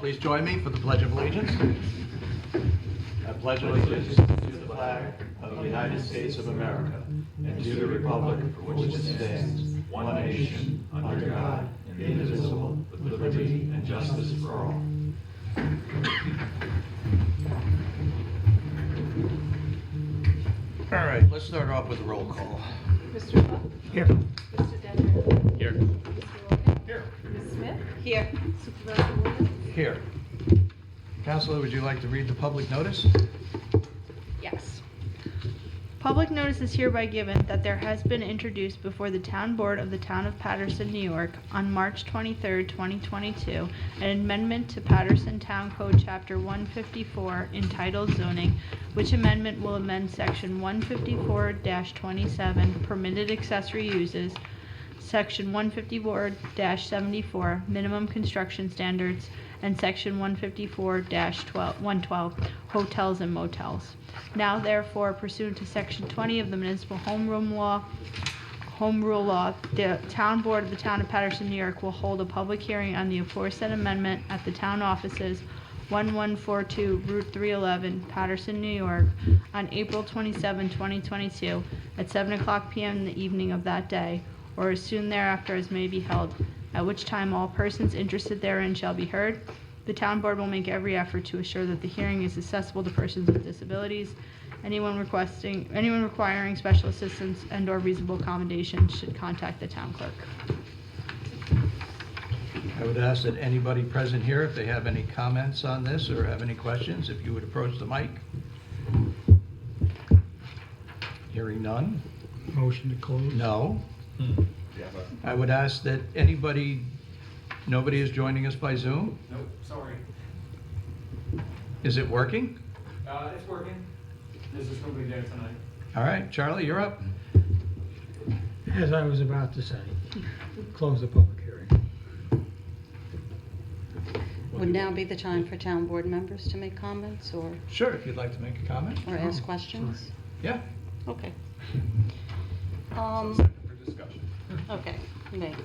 Please join me for the Pledge of Allegiance. I pledge allegiance to the flag of the United States of America and to the republic for which it stands, one nation, under God, indivisible, with liberty and justice for all. All right, let's start off with a roll call. Mr. Buck? Here. Mr. Denver? Here. Mr. Wilkin? Here. Ms. Smith? Here. Supervisor Williams? Here. Counselor, would you like to read the public notice? Yes. Public notice is hereby given that there has been introduced before the Town Board of the Town of Patterson, New York, on March 23, 2022, an amendment to Patterson Town Code Chapter 154 entitled Zoning, which amendment will amend Section 154-27 Permitted Accessory Uses, Section 154-74 Minimum Construction Standards, and Section 154-112 Hotels and Motels. Now therefore, pursuant to Section 20 of the Municipal Home Rule Law, the Town Board of the Town of Patterson, New York will hold a public hearing on the aforesaid amendment at the town offices, 1142 Route 311, Patterson, New York, on April 27, 2022, at 7:00 p.m. in the evening of that day, or as soon thereafter as may be held, at which time all persons interested therein shall be heard. The town board will make every effort to assure that the hearing is accessible to persons with disabilities. Anyone requiring special assistance and/or reasonable accommodation should contact the town clerk. I would ask that anybody present here, if they have any comments on this or have any questions, if you would approach the mic. Hearing none? Motion to close? No. I would ask that nobody is joining us by Zoom? Nope, sorry. Is it working? It's working. There's just nobody there tonight. All right, Charlie, you're up. As I was about to say, close the public hearing. Would now be the time for town board members to make comments or Sure, if you'd like to make a comment. ask questions? Yeah. Okay. For discussion. Okay, thanks.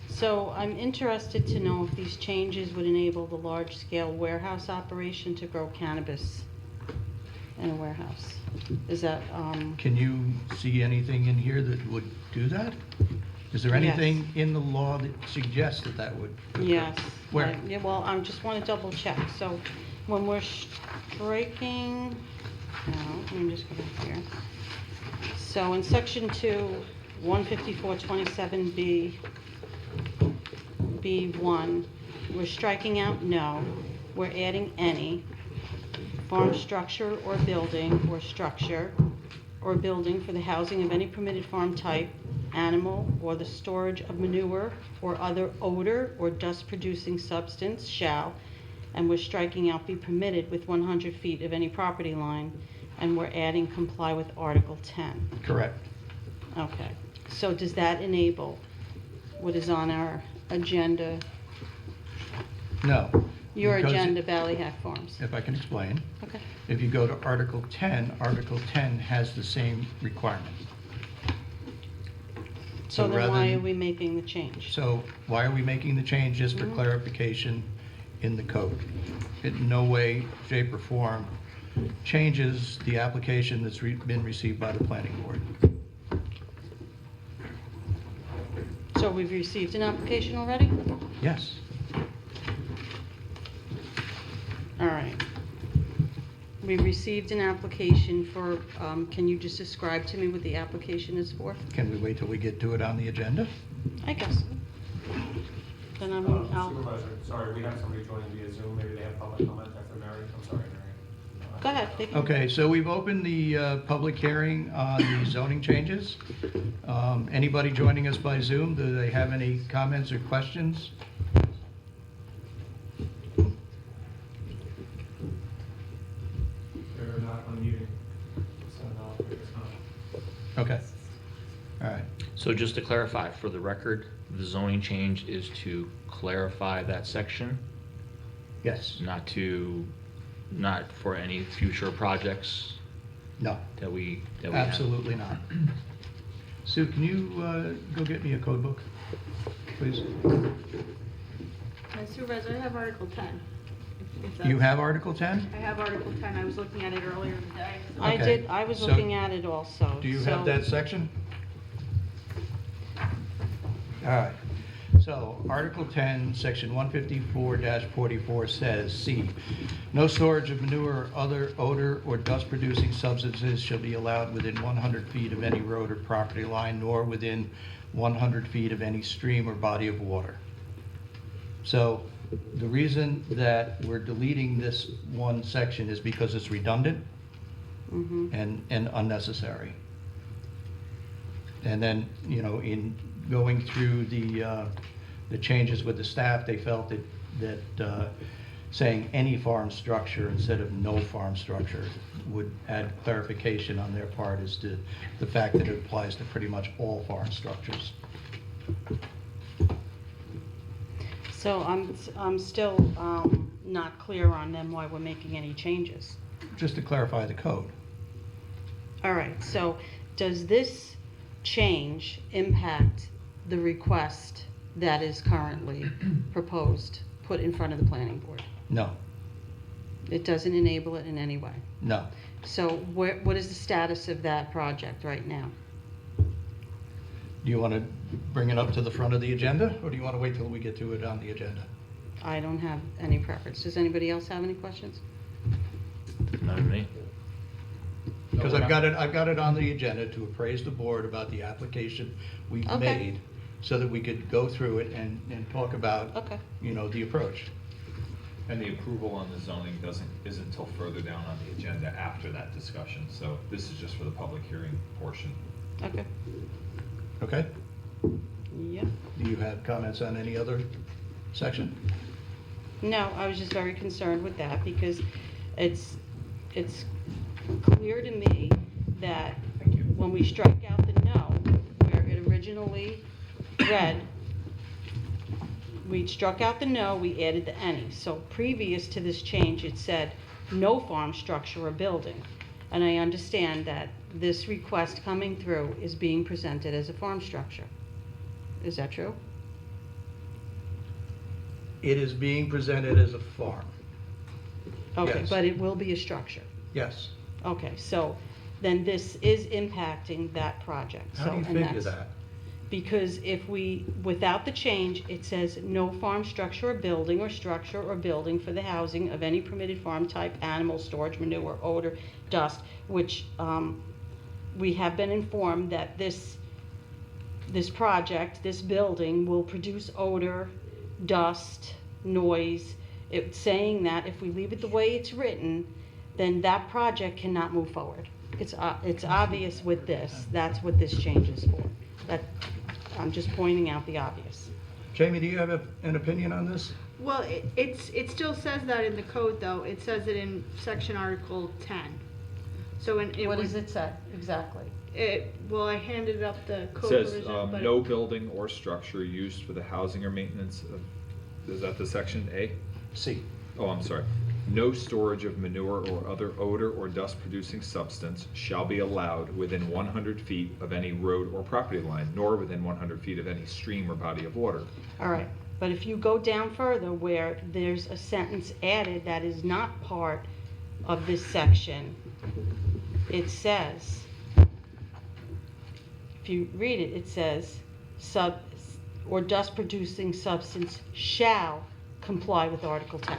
So I'm interested to know if these changes would enable the large-scale warehouse operation to grow cannabis in a warehouse. Is that, Can you see anything in here that would do that? Is there Yes. anything in the law that suggests that that would occur? yes. Where? Yeah, well, I just want to double check. So when we're striking, let me just go back here. So in section 2, 154-27B, B1, we're striking out no, we're adding any, farm structure or building or structure or building for the housing of any permitted farm type, animal, or the storage of manure or other odor or dust producing substance shall, and we're striking out be permitted with 100 feet of any property line, and we're adding comply with Article 10. Correct. Okay, so does that enable what is on our agenda, No. your Because agenda, Ballyhack Farms? If I can explain. Okay. If you go to Article 10, Article 10 has the same requirement. So then rather why than- are we making the change? So why are we making the change? Just for clarification in the code. It in no way, shape, or form changes the application that's been received by the planning board. So we've received an application already? Yes. All right. We received an application for, can you just describe to me what the application is for? Can we wait till we get to it on the agenda? I guess so. Then I'll, Supervisor, sorry, we have somebody joining via Zoom. Maybe they have public comment after Mary. I'm sorry, Mary. go ahead. They can- Okay, so we've opened the public hearing on the zoning changes. Anybody joining us by Zoom, do they have any comments or questions? They're not unmuting. So no, it's not. Okay. All right. So just to clarify, for the record, the zoning change is to clarify that section, Yes. not for any future projects No, that we have. absolutely not. Sue, can you go get me a code book, please? Supervisor, I have Article 10. if You that's- have Article 10? I have Article 10, I was looking at it earlier today. Okay. I was So, looking at it also. Do you so- have that section? All right. So, Article 10, Section 154-44 says, C, no storage of manure or other odor or dust-producing substances shall be allowed within 100 feet of any road or property line, nor within 100 feet of any stream or body of water. So, the reason that we're deleting this one section is because it's redundant and unnecessary. And then, you know, in going through the changes with the staff, they felt that saying any farm structure instead of no farm structure would add clarification on their part as to the fact that it applies to pretty much all farm structures. So I'm still not clear on them why we're making any changes. Just to clarify the code. All right, so does this change impact the request that is currently proposed, put in front of the planning board? No, It doesn't enable it in any way? no. So what is the status of that project right now? Do you want to bring it up to the front of the agenda, or do you want to wait till we get to it on the agenda? I don't have any preference. Does anybody else have any questions? Not me. Because I've got it on the agenda to appraise the board about the application we've Okay. made, so that we could go through it and talk about, Okay. you know, the approach. And the approval on the zoning isn't until further down on the agenda after that discussion, so this is just for the public hearing portion. Okay. Okay? Yep. Do you have comments on any other section? No, I was just very concerned with that because it's clear to me that Thank you. when we strike out the no, where it originally read, we struck out the no, we added the any. So previous to this change, it said no farm structure or building. And I understand that this request coming through is being presented as a farm structure. Is that true? It is being presented as a farm. Okay, Yes. but it will be a structure. Yes. Okay, so then this is impacting that project. How do you So, and figure that's- that? Because if we, without the change, it says no farm structure or building or structure or building for the housing of any permitted farm type, animal, storage, manure, odor, dust, which, we have been informed that this project, this building will produce odor, dust, noise. It's saying that if we leave it the way it's written, then that project cannot move forward. It's obvious with this, that's what this change is for. That, I'm just pointing out the obvious. Jamie, do you have an opinion on this? Well, it still says that in the code, though. It says it in section Article 10. So What does it say, exactly? Well, I handed up the It code says, provision, but no building or structure used for the housing or maintenance of, is that the section A? C. Oh, I'm sorry. No storage of manure or other odor or dust-producing substance shall be allowed within 100 feet of any road or property line, nor within 100 feet of any stream or body of water. All right, but if you go down further where there's a sentence added that is not part of this section, it says, if you read it, it says, or dust-producing substance shall comply with Article 10.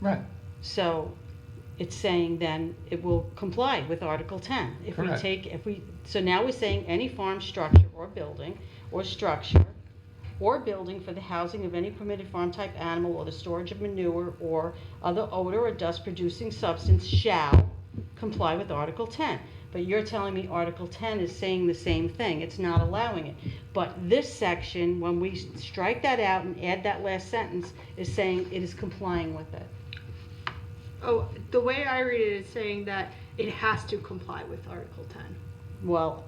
Right. So it's saying then it will comply with Article 10. If we Correct. so now we're saying any farm structure or building or structure or building for the housing of any permitted farm type animal or the storage of manure or other odor or dust producing substance shall comply with Article 10. But you're telling me Article 10 is saying the same thing. It's not allowing it. But this section, when we strike that out and add that last sentence, is saying it is complying with it. oh, the way I read it is saying that it has to comply with Article 10. Well,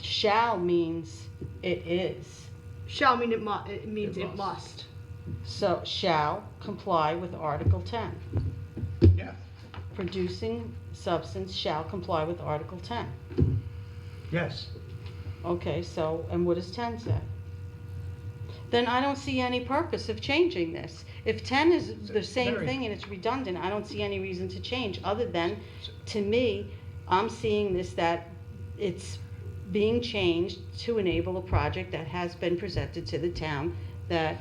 shall means it is. Shall mean it means It it must. So shall comply with Article 10. Yeah. Producing substance shall comply with Article 10. Yes. Okay, so, and what does 10 say? then I don't see any purpose of changing this. If 10 is the same Mary. thing and it's redundant, I don't see any reason to change, other than, to me, I'm seeing this, that it's being changed to enable a project that has been presented to the town that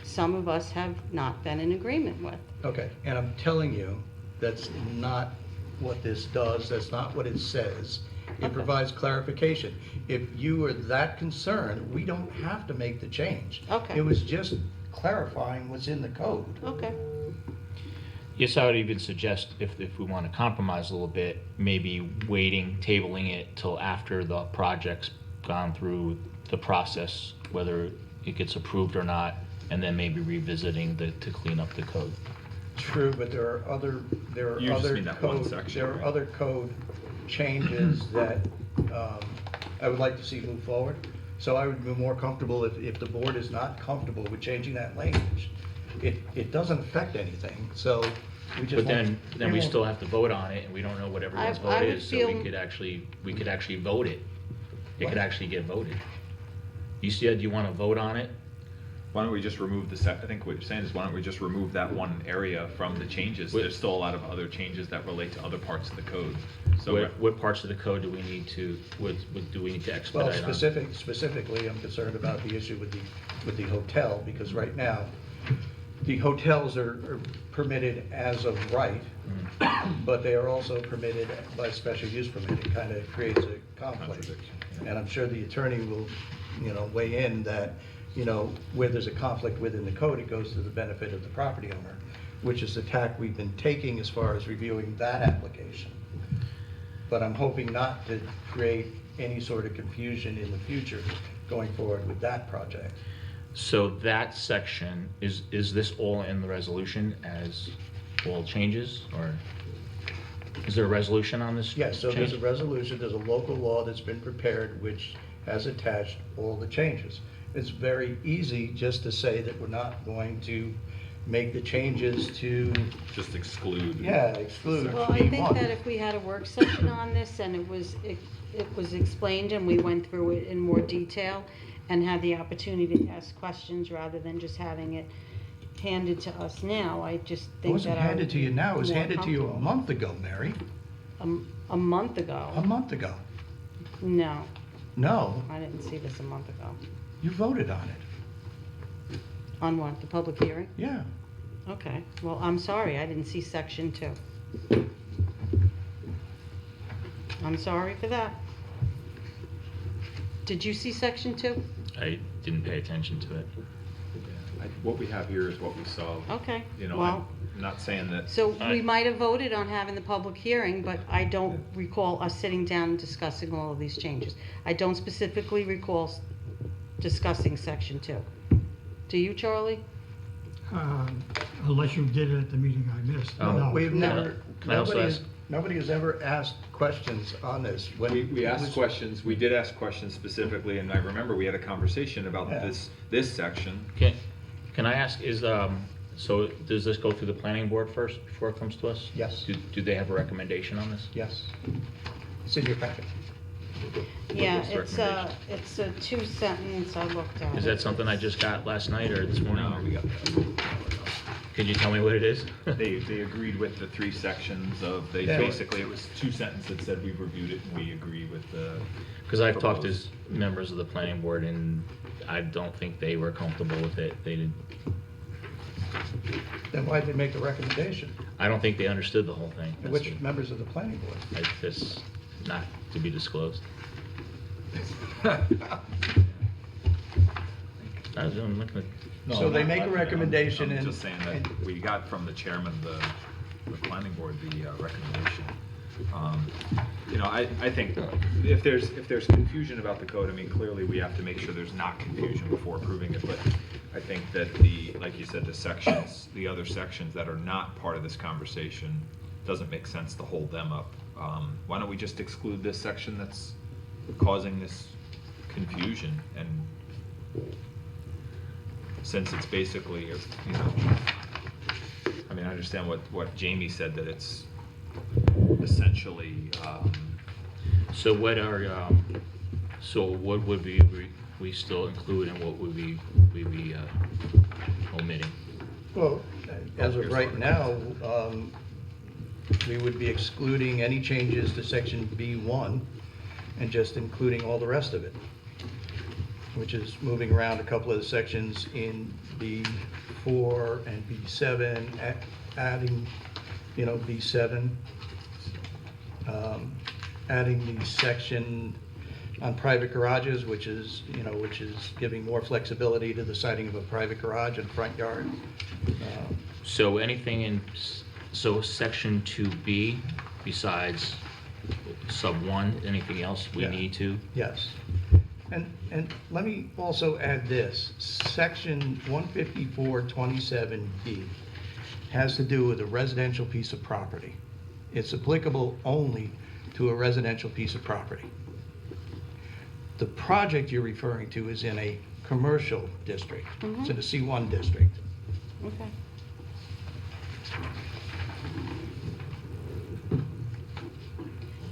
some of us have not been in agreement with. Okay, and I'm telling you, that's not what this does, that's not what it says. It Okay. provides clarification. If you are that concerned, we don't have to make the change. Okay. It was just clarifying what's in the code. Okay. Yes, I would even suggest if we want to compromise a little bit, maybe waiting, tabling it till after the project's gone through the process, whether it gets approved or not, and then maybe revisiting to clean up the code. True, but there are other You just mean that one code, section, there are right? other code changes that I would like to see move forward. So I would be more comfortable if the board is not comfortable with changing that language. It doesn't affect anything, so we just But then we won't- still have to vote on it, and we don't know what everyone's I vote would is, so we feel- could actually vote it. It What? could actually get voted. You said you want to vote on it? Why don't we just remove I think what you're saying is, why don't we just remove that one area from the changes? There's still a lot of other changes that relate to other parts of the code. So What parts of the code do we need to, do we need to Well, expedite on? specifically, I'm concerned about the issue with the hotel, because right now, the hotels are permitted as of right, but they are also permitted by special use permit. It kind of creates a conflict. And I'm sure the attorney will, weigh in that, where there's a conflict within the code, it goes to the benefit of the property owner, which is the tack we've been taking as far as reviewing that application. But I'm hoping not to create any sort of confusion in the future going forward with that project. So that section, is this all in the resolution as all changes, or is there a resolution on this? Yes, so there's a change? resolution, there's a local law that's been prepared which has attached all the changes. It's very easy just to say that we're not going to make the changes to, just exclude. exclude Well, I think B1. that if we had a work session on this and it was explained and we went through it in more detail and had the opportunity to ask questions rather than just having it handed to us now, I just It think wasn't that I would handed to you be now, it was more handed to you a comfortable. month ago, Mary. A month ago? A month ago. No, No, I didn't see this a month ago. you voted on it. On what, the public hearing? Yeah. Okay, well, I'm sorry, I didn't see section 2. I'm sorry for that. Did you see section 2? I didn't pay attention to it. What we have here is what we saw. Okay, I'm not saying that. So we Alright. might have voted on having the public hearing, but I don't recall us sitting down and discussing all of these changes. I don't specifically recall discussing section 2. Do you, Charlie? Unless you did it at the meeting I missed. Oh, No. We've No. never, Can I also ask- nobody has ever asked questions on this. When We it asked was- questions, we did ask questions specifically, and I remember we had a conversation about Yeah. this section. Can I ask, so does this go through the planning board first before it comes to us? Yes. Do they have a recommendation on this? Yes. It's in your packet. Yeah, was the it's a 2-sentence, I looked at. Is that something I just got last night or this morning? No, we got that. Could you tell me what it is? They agreed with the 3 sections of, Yeah. basically, it was 2 sentences that said we've reviewed it and we agree with the. Because I've talked to proposed. members of the planning board and I don't think they were comfortable with it. They didn't, Then why'd they make the recommendation? I don't think they understood the whole thing. And which members of the planning board? It's just not to be disclosed. I was looking at. No, So they not- make a recommendation I'm and- just saying that we got from the chairman of the planning board the recommendation. I think if there's confusion about the code, I mean, clearly we have to make sure there's not confusion before approving it, but I think that like you said, the other sections that are not part of this conversation, doesn't make sense to hold them up. Why don't we just exclude this section that's causing this confusion, and since it's basically, I mean, I understand what Jamie said, that it's essentially, So what are, so what would we still include and what would we be omitting? Well, as of right now, we would be excluding any changes to section B1 and just including all the rest of it, which is moving around a couple of the sections in B4 and B7, adding, B7, adding the section on private garages, which is giving more flexibility to the siting of a private garage and front yard. So anything in, so section 2B besides sub 1, anything else we Yeah. need to? Yes. And let me also add this. Section 154.27B has to do with a residential piece of property. It's applicable only to a residential piece of property. The project you're referring to is in a commercial district. It's in a C1 district. Okay.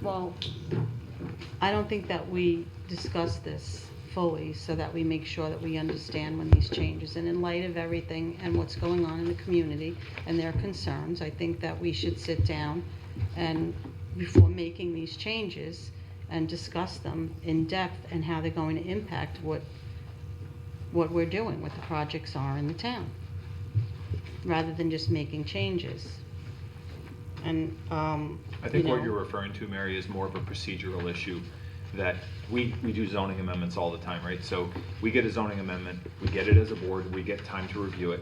Well, I don't think that we discuss this fully so that we make sure that we understand when these changes. And in light of everything and what's going on in the community and their concerns, I think that we should sit down and, before making these changes, and discuss them in depth and how they're going to impact what we're doing, what the projects are in the town, rather than just making changes. And, I think what you're referring to, Mary, is more of a procedural issue that we do zoning amendments all the time, right? So we get a zoning amendment, we get it as a board, we get time to review it.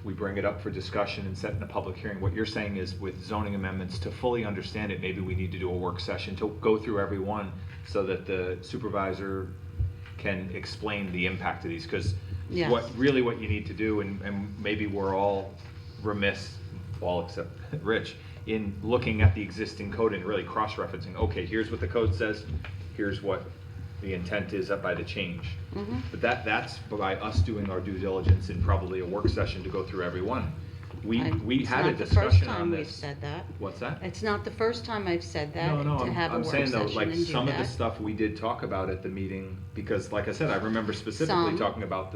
We bring it up for discussion and set in a public hearing. What you're saying is with zoning amendments, to fully understand it, maybe we need to do a work session to go through every one so that the supervisor can explain the impact of these. Because Yes. what you need to do, and maybe we're all remiss, all except Rich, in looking at the existing code and really cross-referencing, okay, here's what the code says, here's what the intent is by the change. But that's by us doing our due diligence in probably a work session to go through every one. We had a discussion on this. It's not the first time we've said that. What's that? It's not the first time I've said that, No, to have a I'm work saying though, session like and do some of the that. stuff we did talk about at the meeting, because like I said, I remember specifically Some. talking about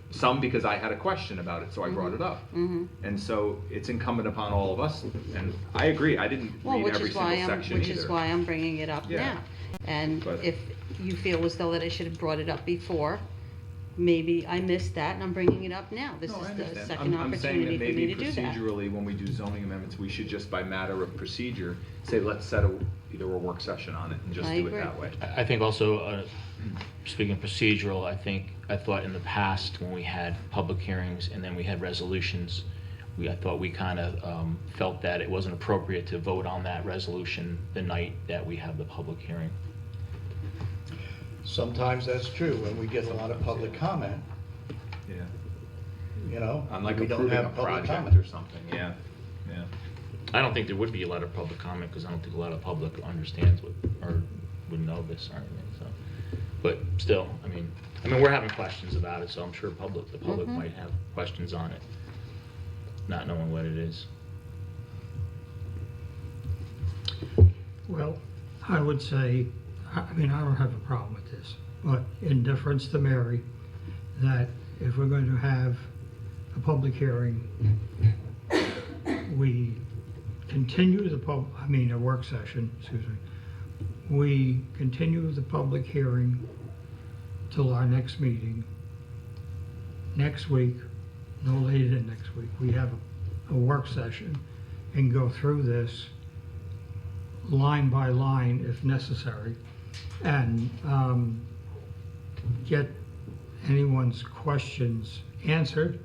some because I had a question about it, so I brought it up. And so it's incumbent upon all of us, and I agree, I didn't Well, read every single section which is either. why I'm bringing it up Yeah. now. And But- if you feel as though that I should have brought it up before, maybe I missed that and I'm bringing it up now. This No, I is the understand. second I'm saying opportunity that for me maybe to do that. procedurally, when we do zoning amendments, we should just by matter of procedure, say, let's set either a work session on it and just I do it agree. that way. I think also, speaking procedural, I thought in the past when we had public hearings and then we had resolutions, I thought we kind of felt that it wasn't appropriate to vote on that resolution the night that we have the public hearing. Sometimes that's true, when we get a lot of public comment, Yeah. On like we don't approving a have public project comment. or something, yeah. I don't think there would be a lot of public comment because I don't think a lot of public understands or would know this or anything, so. But still, I mean, we're having questions about it, so I'm sure the public might have questions on it, not knowing what it is. Well, I would say, I don't have a problem with this, but in deference to Mary, that if we're going to have a public hearing, we continue a work session, excuse me. We continue the public hearing till our next meeting. Next week, no later than next week, we have a work session and go through this line by line if necessary, and get anyone's questions answered,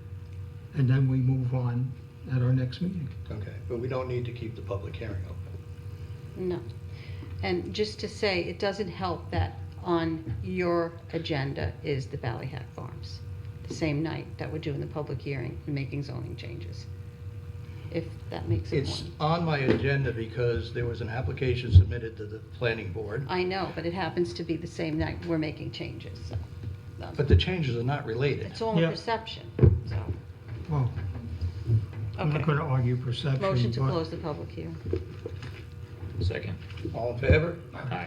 and then we move on at our next meeting. Okay, but we don't need to keep the public hearing open. No. And just to say, it doesn't help that on your agenda is the Ballyhack Farms, the same night that we're doing the public hearing and making zoning changes, if that makes it It's more. on my agenda because there was an application submitted to the planning board, I know, but it happens to be the same night we're making changes, so. but the changes are not related. It's all a Yeah. perception, so. Well, I'm not Okay. going to argue perception, Motion to but close the public hearing. Second. All in favor? Aye.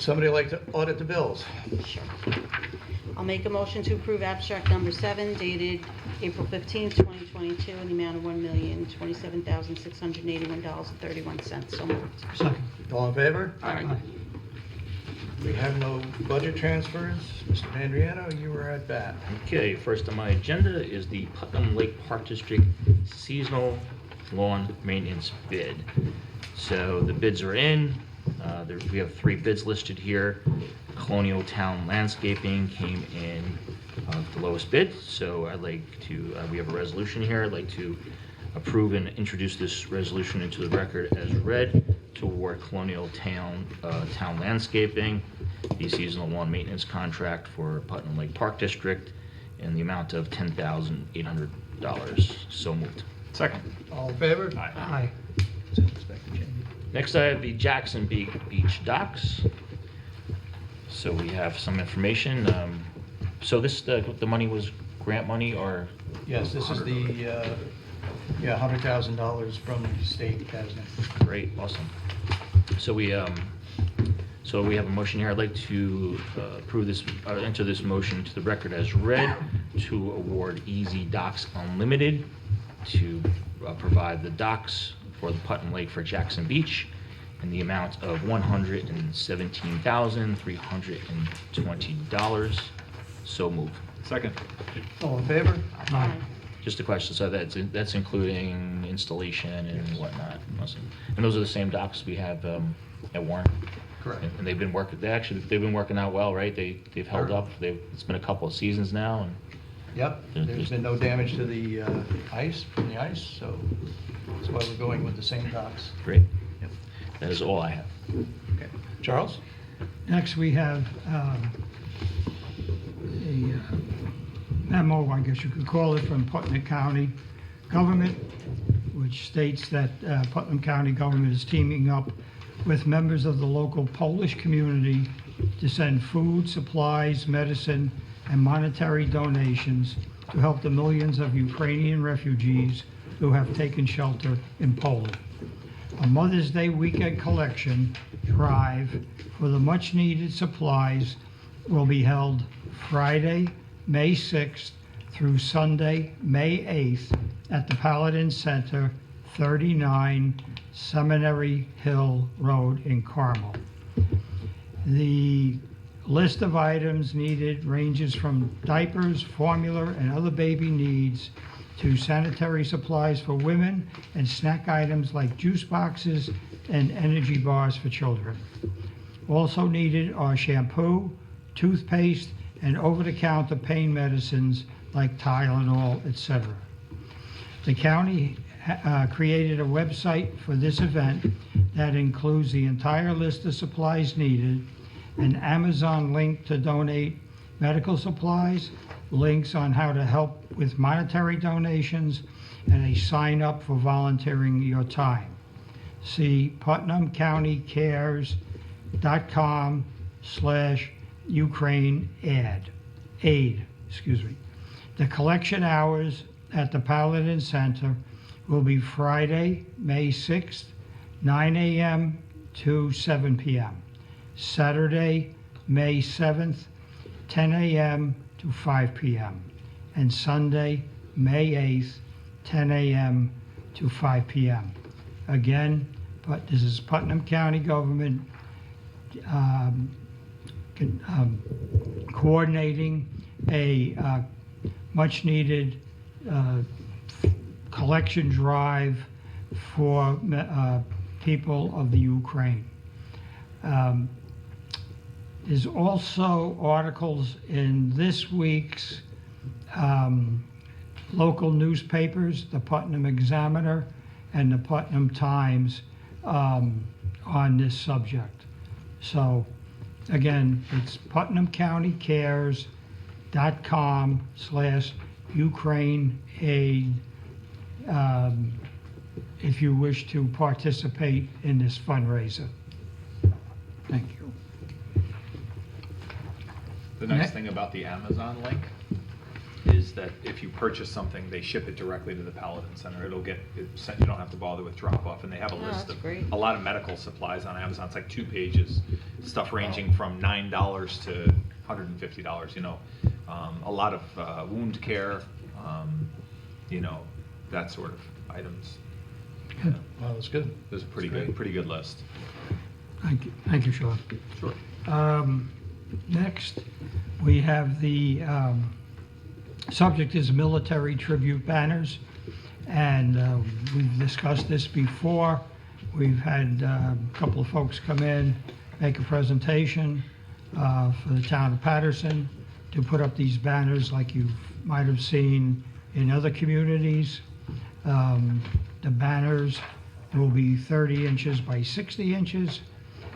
somebody like to audit the bills? Sure. I'll make a motion to approve abstract number 7 dated April 15th, 2022, in the amount of $1,027,681.31. So moved. Second. All in favor? Aye. We have no budget transfers. Mr. Mandriano, you were at bat. Okay, first on my agenda is the Putnam Lake Park District seasonal lawn maintenance bid. So the bids are in. We have 3 bids listed here. Colonial Town Landscaping came in the lowest bid, so I'd like to, we have a resolution here. I'd like to approve and introduce this resolution into the record as read to award Colonial Town Landscaping the seasonal lawn maintenance contract for Putnam Lake Park District in the amount of $10,800. So moved. Second. All in favor? Aye. Next, I have the Jackson Beach docks. So we have some information. So this, the money was grant money or? Yes, this is the, $100,000 from the state cabinet. Great, awesome. So we have a motion here. I'd like to approve this, enter this motion to the record as read to award Easy Docks Unlimited to provide the docks for the Putnam Lake for Jackson Beach in the amount of $117,320. So move. Second. All in favor? Aye. Just a question, so that's including installation and whatnot. And those are the same docks we have at Warren? Correct. And they've been working, they've been working out well, right? They've held Sure. up. It's been a couple of seasons now, and Yep, there's been no damage to the ice, from the ice, so that's why we're going with the same docks. great. Yep. That is all I have. Okay. Charles? Next, we have a memo, I guess you could call it, from Putnam County government, which states that Putnam County government is teaming up with members of the local Polish community to send food, supplies, medicine, and monetary donations to help the millions of Ukrainian refugees who have taken shelter in Poland. A Mother's Day weekend collection drive for the much-needed supplies will be held Friday, May 6th through Sunday, May 8th at the Paladin Center, 39 Seminary Hill Road in Carmel. The list of items needed ranges from diapers, formula, and other baby needs to sanitary supplies for women and snack items like juice boxes and energy bars for children. Also needed are shampoo, toothpaste, and over-the-counter pain medicines like Tylenol, etc. The county created a website for this event that includes the entire list of supplies needed, an Amazon link to donate medical supplies, links on how to help with monetary donations, and a sign up for volunteering your time. See putnamcountycares.com/Ukraine aid. The collection hours at the Paladin Center will be Friday, May 6th, 9 a.m. to 7 p.m. Saturday, May 7th, 10 a.m. to 5 p.m. and Sunday, May 8th, 10 a.m. to 5 p.m. Again, but this is Putnam County government coordinating a much-needed collection drive for people of the Ukraine. There's also articles in this week's local newspapers, the Putnam Examiner and the Putnam Times, on this subject. So again, it's putnamcountycares.com/Ukraine aid if you wish to participate in this fundraiser. Thank you. The nice thing about the Amazon link is is that if you purchase something, they ship it directly to the Paladin Center. It'll get it sent, you don't have to bother with drop-off, and they have a Oh, list that's of great. a lot of medical supplies on Amazon. It's like 2 pages, stuff ranging from $9 to $150, you know. A lot of wound care, you know, that sort of items. Well, that's good. There's a pretty That's good, great. pretty good list. Thank you, Sean. Sure. Next, we have the subject is military tribute banners, and we've discussed this before. We've had a couple of folks come in, make a presentation for the town of Patterson to put up these banners like you might have seen in other communities. The banners will be 30 inches by 60 inches.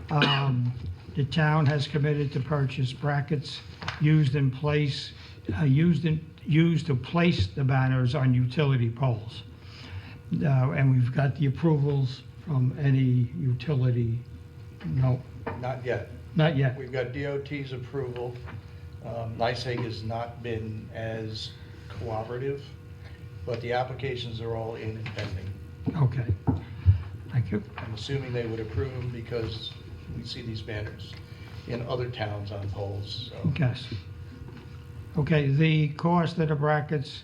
The town has committed to purchase brackets used to place the banners on utility poles. And we've got the approvals from any utility. No, Not yet. not yet. We've got DOT's approval. NYSEG has not been as cooperative, but the applications are all in and pending. Okay. Thank you. I'm assuming they would approve them because we see these banners in other towns on poles, so. Yes. Okay, the cost of the brackets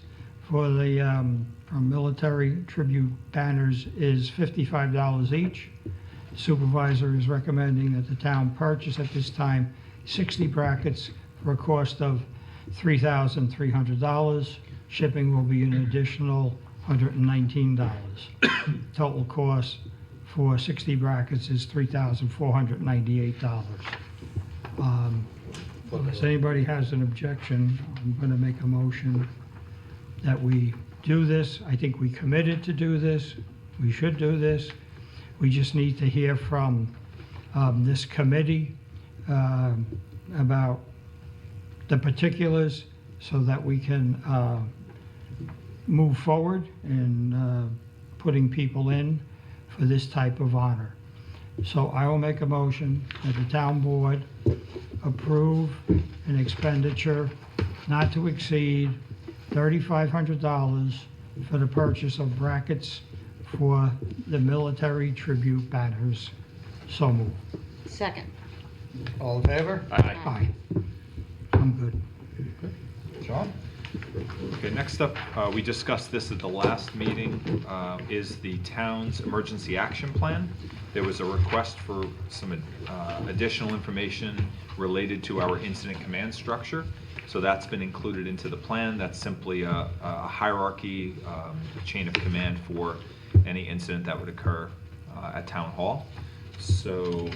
for the for military tribute banners is $55 each. Supervisor is recommending that the town purchase at this time 60 brackets for a cost of $3,300. Shipping will be an additional $119. Total cost for 60 brackets is $3,498. Unless anybody has an objection, I'm going to make a motion that we do this. I think we committed to do this. We should do this. We just need to hear from this committee about the particulars so that we can move forward in putting people in for this type of honor. So I will make a motion that the town board approve an expenditure not to exceed $3,500 for the purchase of brackets for the military tribute banners. So moved. Second. All in favor? Aye. I'm good. Sean? Okay, next up, we discussed this at the last meeting, is the town's emergency action plan. There was a request for some additional information related to our incident command structure. So that's been included into the plan. That's simply a hierarchy, a chain of command for any incident that would occur at town hall. So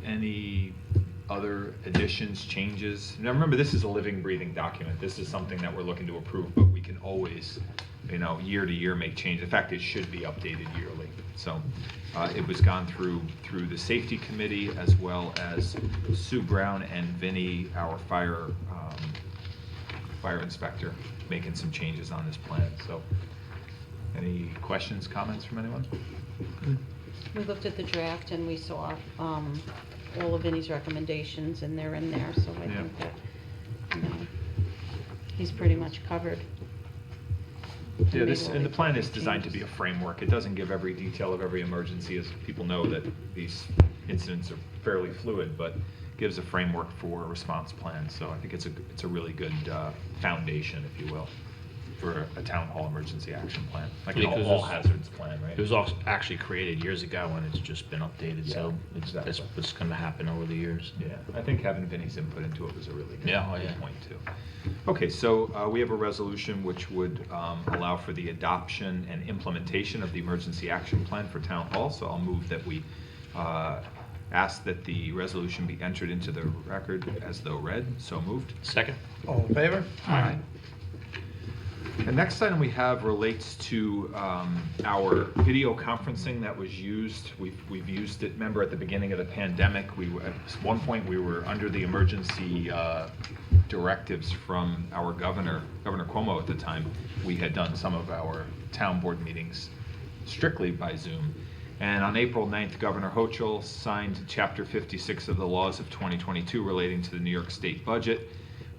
any other additions, changes? Now remember, this is a living, breathing document. This is something that we're looking to approve, but we can always, you know, year to year make changes. In fact, it should be updated yearly. So it was gone through the safety committee, as well as Sue Brown and Vinnie, our fire inspector, making some changes on this plan. So any questions, comments from anyone? We looked at the draft and we saw all of Vinnie's recommendations, and they're in there, so I Yeah. think that, you know, he's pretty much covered. Yeah, Maybe this, we'll and the make plan some is designed to be a changes. framework. It doesn't give every detail of every emergency, as people know that these incidents are fairly fluid, but gives a framework for a response plan. So I think it's a really good foundation, if you will, for a town hall emergency action plan, like an Because all it's- hazards plan, right? It was also actually created years ago, and it's just been updated, so Yeah, it's exactly. what's going to happen over the years. Yeah, I think having Vinnie's input into it was a really good Yeah, oh, good yeah. point too. Okay, so we have a resolution which would allow for the adoption and implementation of the emergency action plan for town hall. So I'll move that we ask that the resolution be entered into the record as though read. So moved. Second? All in favor? Aye. The next item we have relates to our video conferencing that was used. We've used it, remember, at the beginning of the pandemic, at one point we were under the emergency directives from our Governor Cuomo at the time. We had done some of our town board meetings strictly by Zoom. And on April 9th, Governor Hochul signed Chapter 56 of the laws of 2022 relating to the New York State budget,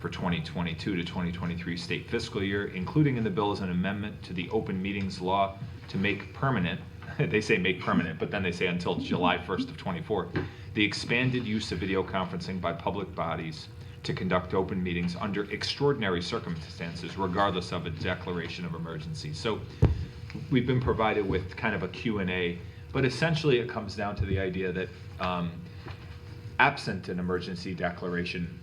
for 2022 to 2023 state fiscal year, including in the bill as an amendment to the open meetings law to make permanent, they say make permanent, but then they say until July 1st of 24, the expanded use of video conferencing by public bodies to conduct open meetings under extraordinary circumstances, regardless of a declaration of emergency. So we've been provided with kind of a Q&A, but essentially it comes down to the idea that absent an emergency declaration,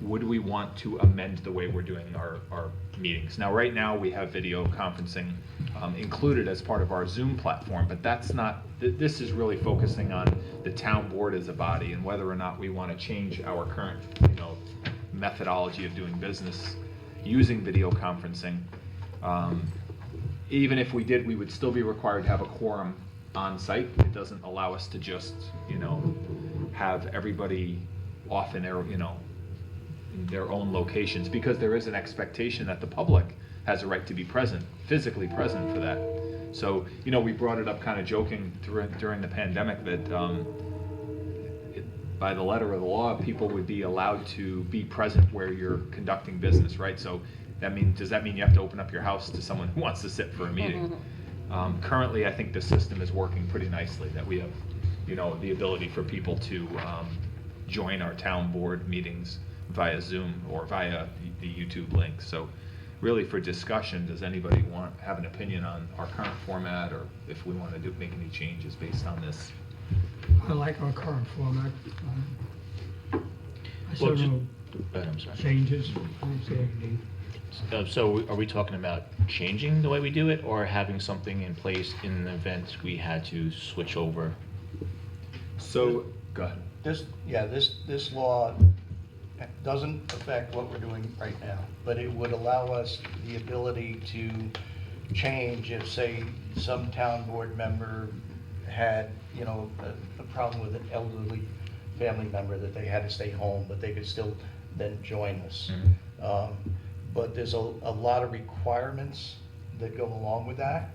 would we want to amend the way we're doing our meetings? Now, right now, we have video conferencing included as part of our Zoom platform, but that's not, this is really focusing on the town board as a body and whether or not we want to change our current, methodology of doing business using video conferencing. Even if we did, we would still be required to have a quorum on site. It doesn't allow us to just, have everybody off in their, in their own locations, because there is an expectation that the public has a right to be present, physically present for that. So, we brought it up kind of joking during the pandemic that by the letter of the law, people would be allowed to be present where you're conducting business, right? So does that mean you have to open up your house to someone who wants to sit for a meeting? Currently, I think the system is working pretty nicely, that we have the ability for people to join our town board meetings via Zoom or via the YouTube link. So really for discussion, does anybody have an opinion on our current format, or if we want to make any changes based on this? I like our current format. I Well, saw no I'm sorry. changes. I don't see any need. So are we talking about changing the way we do it, or having something in place in the event we had to switch over? So, go ahead. This law doesn't affect what we're doing right now, but it would allow us the ability to change if, say, some town board member had, a problem with an elderly family member that they had to stay home, but they could still then join us. But there's a lot of requirements that go along with that,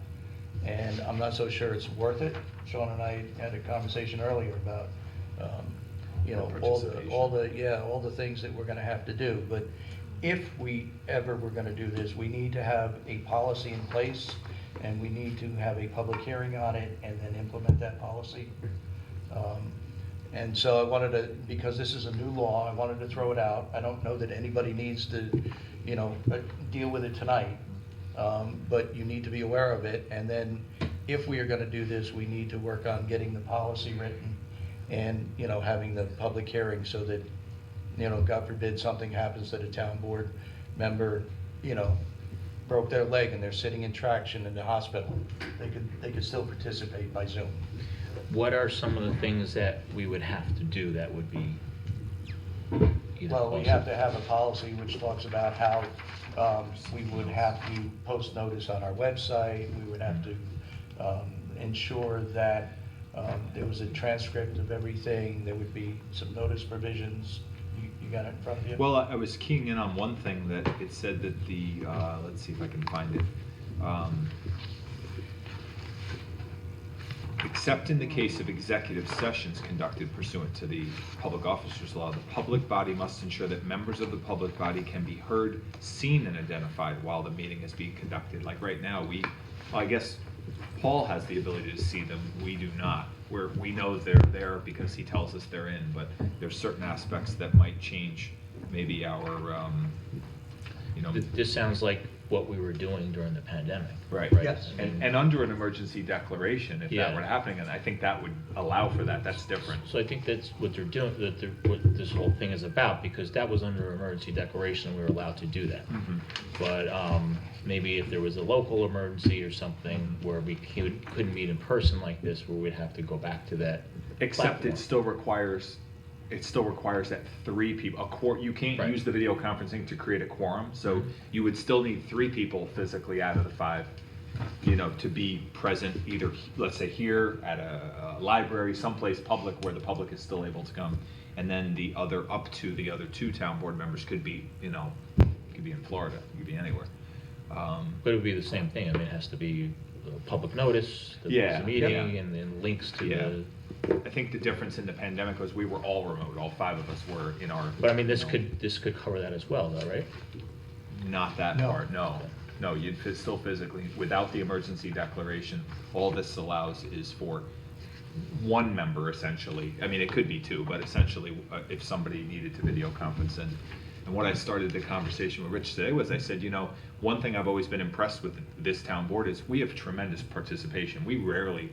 and I'm not so sure it's worth it. Sean and I had a conversation earlier about, all the things that we're gonna have to do. But if we ever were gonna do this, we need to have a policy in place, and we need to have a public hearing on it and then implement that policy. And so I wanted to, because this is a new law, I wanted to throw it out. I don't know that anybody needs to, deal with it tonight, but you need to be aware of it. And then if we are gonna do this, we need to work on getting the policy written and, having the public hearing so that, God forbid something happens that a town board member, broke their leg and they're sitting in traction in the hospital, they could still participate by Zoom. What are some of the things that we would have to do that would be either Well, we costly? have to have a policy which talks about how we would have to post notice on our website. We would have to ensure that there was a transcript of everything. There would be some notice provisions. You got it in front of you? Well, I was keying in on one thing that it said that the, let's see if I can find it. Except in the case of executive sessions conducted pursuant to the Public Officers Law, the public body must ensure that members of the public body can be heard, seen, and identified while the meeting is being conducted. Like right now, I guess Paul has the ability to see them, we do not. We know they're there because he tells us they're in, but there's certain aspects that might change maybe our, This sounds like what we were doing during the pandemic. Right. Yes. And under an emergency declaration, if that Yeah. were happening, and I think that would allow for that, that's different. So I think that's what they're doing, what this whole thing is about, because that was under emergency declaration, and we were allowed to do that. But maybe if there was a local emergency or something where we couldn't meet in person like this, where we'd have to go back to that. Except platform. it still requires that 3 people, you can't Right. use the video conferencing to create a quorum, so you would still need 3 people physically out of the 5, to be present either, let's say here at a library, someplace public where the public is still able to come, and then the other 2 town board members could be, could be in Florida, could be anywhere. But it would be the same thing, I mean, it has to be public notice, that there's Yeah. a meeting, Yeah. and then links to Yeah. the I think the difference in the pandemic was we were all remote, all 5 of us were in our. But I mean, this you know, could cover that as well, though, right? Not that No. part, no. No, you'd still physically, without the emergency declaration, all this allows is for one member essentially. I mean, it could be 2, but essentially, if somebody needed to video conference in. And what I started the conversation with Rich today was I said, one thing I've always been impressed with this town board is we have tremendous participation. We rarely,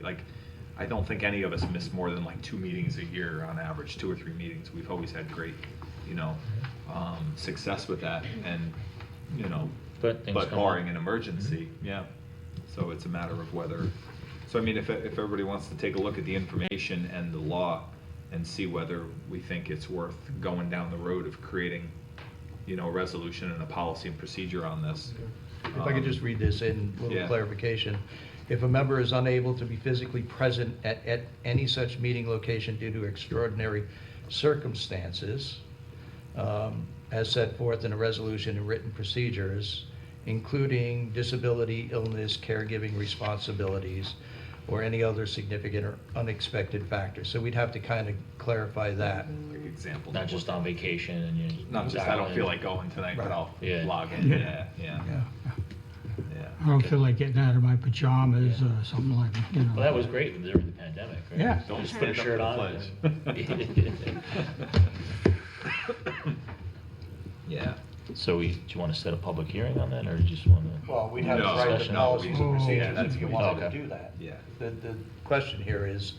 I don't think any of us miss more than 2 meetings a year on average, 2 or 3 meetings. We've always had great, success with that, and But things but come up. barring an emergency, yeah. So it's a matter of whether. So I mean, if everybody wants to take a look at the information and the law, and see whether we think it's worth going down the road of creating, a resolution and a policy and procedure on this. If I could just read this in a little Yeah. clarification. If a member is unable to be physically present at any such meeting location due to extraordinary circumstances, as set forth in a resolution and written procedures, including disability, illness, caregiving responsibilities, or any other significant or unexpected factors. So we'd have to kind of clarify that. Like example. Not just on vacation and you. Not just I don't feel like going tonight, but Right. I'll Yeah. log in. Yeah. Yeah. I don't feel like getting out of my pajamas or something like, Well, that was great during the pandemic, right? Yeah. Don't Just put a stand up shirt for on. the and- Yeah. So do you want to set a public hearing on that, or you just want to? Well, we'd have to No, write the discussion. policies and Oh, procedures that's if you good. wanted to Okay. do that. Yeah. The question here is,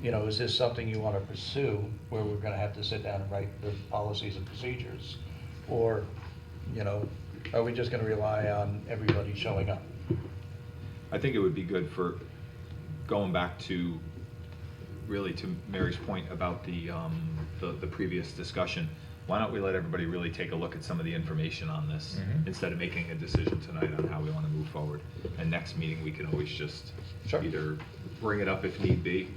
is this something you want to pursue, where we're going to have to sit down and write the policies and procedures? Or, are we just going to rely on everybody showing up? I think it would be good for going back to, really to Mary's point about the previous discussion. Why don't we let everybody really take a look at some of the information on this Mhm. instead of making a decision tonight on how we want to move forward? And next meeting, we can always just Sure. either bring it up if need be,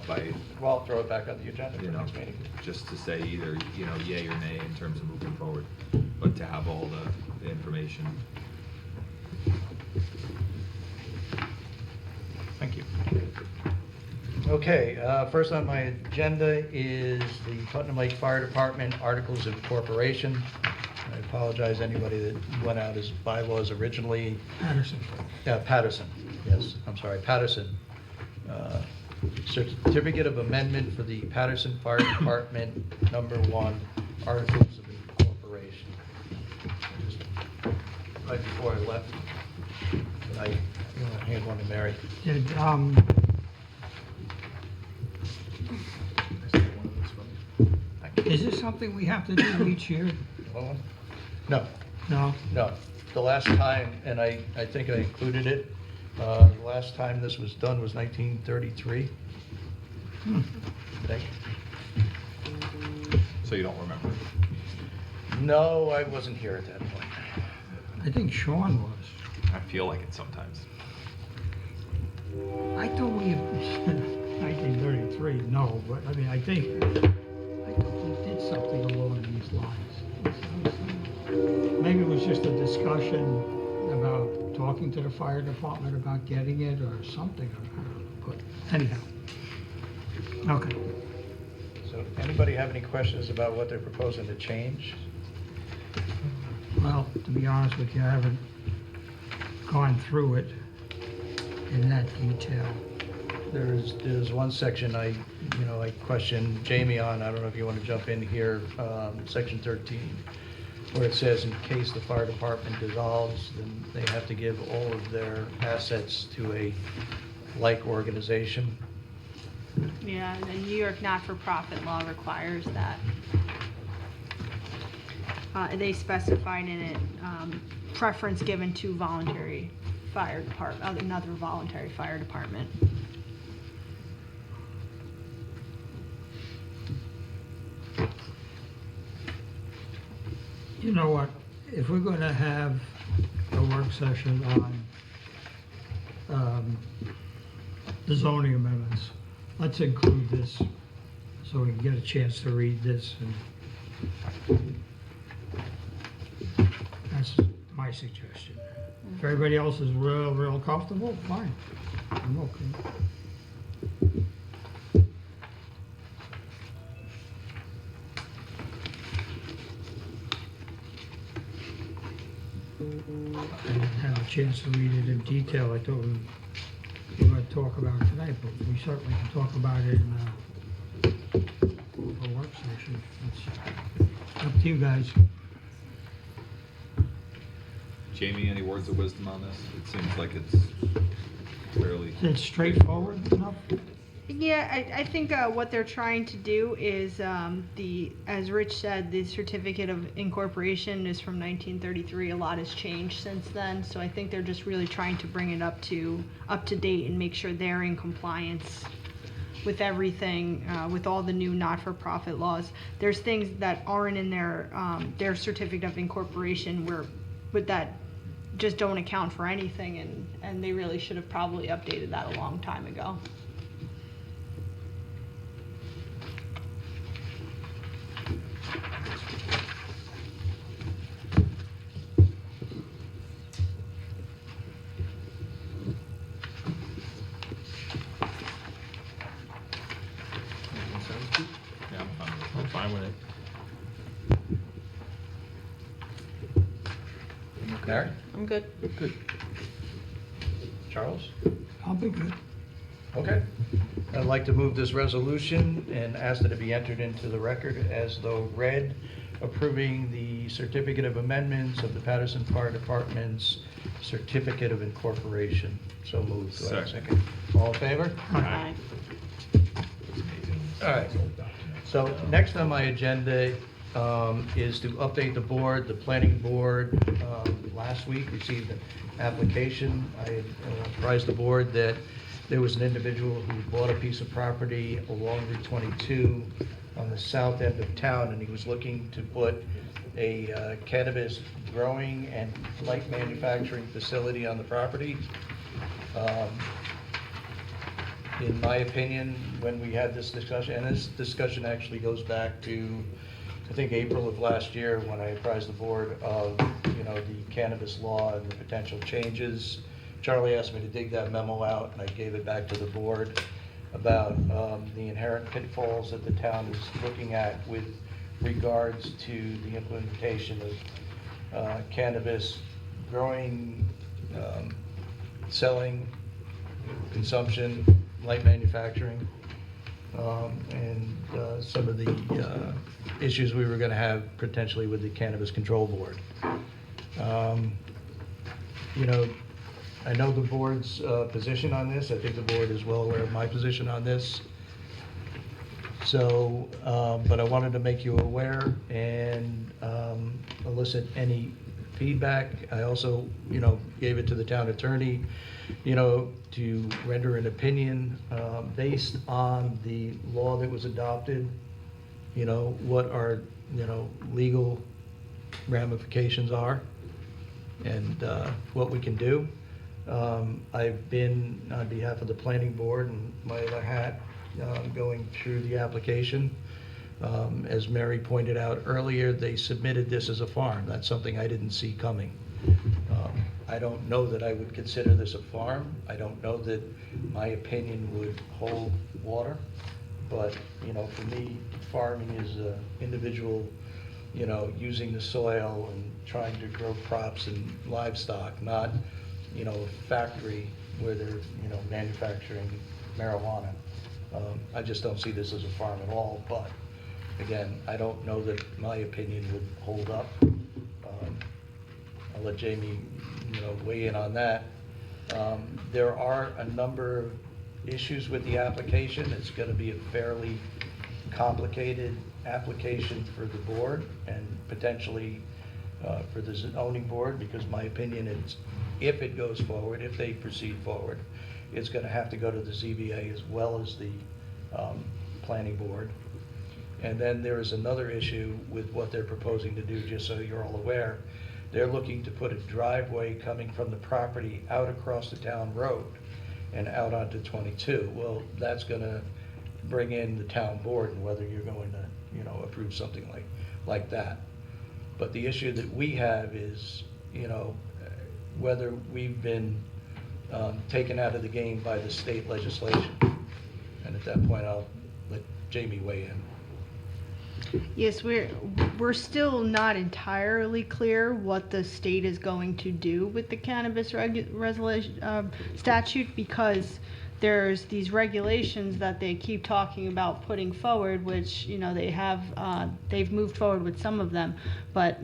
by, Well, I'll throw it back on the agenda for you know, next meeting. just to say either, yay or nay in terms of moving forward, but to have all the information. Thank you. Okay, first on my agenda is the Putnam Lake Fire Department Articles of Incorporation. I apologize, anybody that went out as bylaws originally. Patterson. Patterson, yes, I'm sorry, Patterson. Certificate of Amendment for the Patterson Fire Department, number 1, Articles of Incorporation. Just right before I left, I hand one to Mary. Did, is this something we have to do each year? No, No? no. The last time, and I think I included it, the last time this was done was 1933. I think. So you don't remember? No, I wasn't here at that point. I think Sean was. I feel like it sometimes. I thought we, 1933, no, but I mean, I thought we did something along these lines. Maybe it was just a discussion about talking to the fire department about getting it or something, I don't know, but anyhow. Okay. So anybody have any questions about what they're proposing to change? Well, to be honest with you, I haven't gone through it in that detail. There's one section I questioned Jamie on, I don't know if you want to jump in here, section 13, where it says in case the fire department dissolves, then they have to give all of their assets to a like organization. Yeah, the New York not-for-profit law requires that. They specified in it, preference given to voluntary fire department, another voluntary fire department. You know what, if we're gonna have a work session on the zoning amendments, let's include this so we can get a chance to read this, and that's my suggestion. If everybody else is real comfortable, fine, I'm okay. I didn't have a chance to read it in detail. I thought we were going to talk about it tonight, but we certainly can talk about it in a work session. It's up to you guys. Jamie, any words of wisdom on this? It seems like it's clearly. It's straightforward enough. Yeah, I think what they're trying to do is, as Rich said, the certificate of incorporation is from 1933. A lot has changed since then, so I think they're just really trying to bring it up to date and make sure they're in compliance with everything, with all the new not-for-profit laws. There's things that aren't in their certificate of incorporation but that just don't account for anything, and they really should have probably updated that a long time ago. Yeah, I'm fine with it. Mary? I'm good. Good. Charles? I'll be good. Okay. I'd like to move this resolution and ask that it be entered into the record as though read, approving the certificate of amendments of the Patterson Fire Department's certificate of incorporation. So moved. Do I have a Second. second? All in favor? Aye. All right. So next on my agenda is to update the board. The planning board last week received an application. I had advised the board that there was an individual who bought a piece of property along Route 22 on the south end of town, and he was looking to put a cannabis growing and light manufacturing facility on the property. In my opinion, when we had this discussion, and this discussion actually goes back to, I think, April of last year, when I apprised the board of, the cannabis law and the potential changes. Charlie asked me to dig that memo out, and I gave it back to the board about the inherent pitfalls that the town is looking at with regards to the implementation of cannabis growing, selling, consumption, light manufacturing, and some of the issues we were going to have potentially with the Cannabis Control Board. I know the board's position on this. I think the board is well aware of my position on this. So, but I wanted to make you aware and elicit any feedback. I also, gave it to the town attorney, to render an opinion based on the law that was adopted, what our, legal ramifications are and what we can do. I've been, on behalf of the planning board and my other hat, going through the application. As Mary pointed out earlier, they submitted this as a farm. That's something I didn't see coming. I don't know that I would consider this a farm. I don't know that my opinion would hold water. But, for me, farming is an individual, using the soil and trying to grow crops and livestock, not, a factory where they're, manufacturing marijuana. I just don't see this as a farm at all, but again, I don't know that my opinion would hold up. I'll let Jamie, weigh in on that. There are a number of issues with the application. It's going to be a fairly complicated application for the board and potentially for the zoning board, because my opinion is, if it goes forward, if they proceed forward, it's going to have to go to the ZBA as well as the planning board. And then there is another issue with what they're proposing to do, just so you're all aware. They're looking to put a driveway coming from the property out across the town road and out onto 22. Well, that's going to bring in the town board and whether you're going to, approve something like that. But the issue that we have is, whether we've been taken out of the game by the state legislation. And at that point, I'll let Jamie weigh in. Yes, we're still not entirely clear what the state is going to do with the cannabis statute, because there's these regulations that they keep talking about putting forward, which, you know, they've moved forward with some of them, but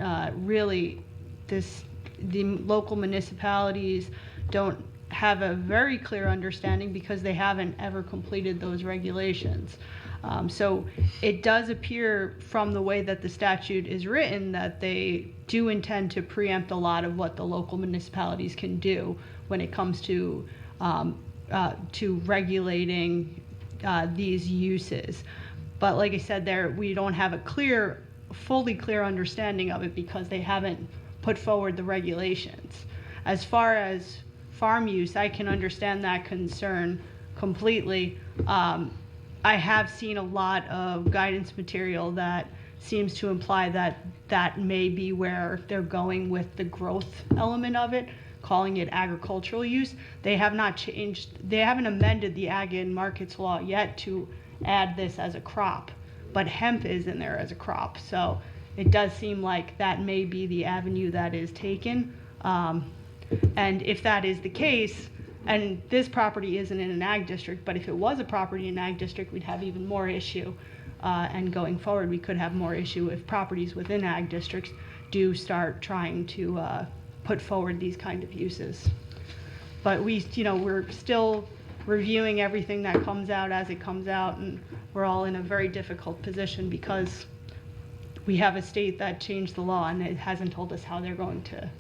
really the local municipalities don't have a very clear understanding because they haven't ever completed those regulations. So it does appear from the way that the statute is written that they do intend to preempt a lot of what the local municipalities can do when it comes to regulating these uses. But like I said, we don't have a fully clear understanding of it because they haven't put forward the regulations. As far as farm use, I can understand that concern completely. I have seen a lot of guidance material that seems to imply that that may be where they're going with the growth element of it, calling it agricultural use. They haven't amended the Ag and Markets Law yet to add this as a crop, but hemp is in there as a crop. So it does seem like that may be the avenue that is taken. And if that is the case, and this property isn't in an ag district, but if it was a property in an ag district, we'd have even more issue. And going forward, we could have more issue if properties within ag districts do start trying to put forward these kind of uses. But we're still reviewing everything that comes out as it comes out, and we're all in a very difficult position because we have a state that changed the law and it hasn't told us how they're going to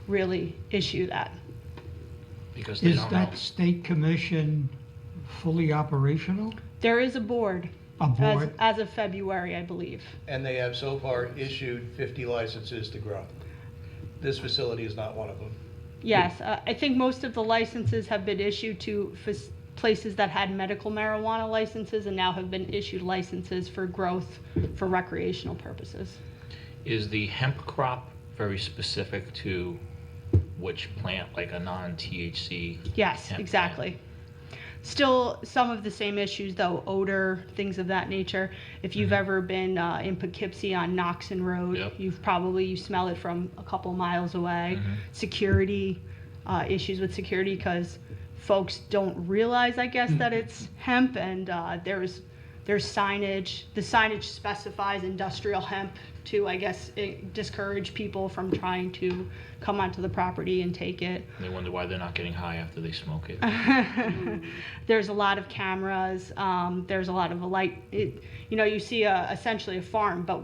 really issue that. Because they Is don't know. that state commission fully operational? There is a board. A board? As of February, I believe. And they have so far issued 50 licenses to grow. This facility is not one of them. Yes, I think most of the licenses have been issued to places that had medical marijuana licenses and now have been issued licenses for growth for recreational purposes. Is the hemp crop very specific to which plant, like a non-THC? Yes, hemp exactly. Still some of the same issues though, odor, things of that nature. If you've ever been in Poughkeepsie on Knoxon Road, Yep. you smell it from a couple miles away. Security, issues with security because folks don't realize, I guess, that it's hemp, and there's signage. The signage specifies industrial hemp to, I guess, discourage people from trying to come onto the property and take it. And they wonder why they're not getting high after they smoke it. There's a lot of cameras. There's a lot of you see essentially a farm, but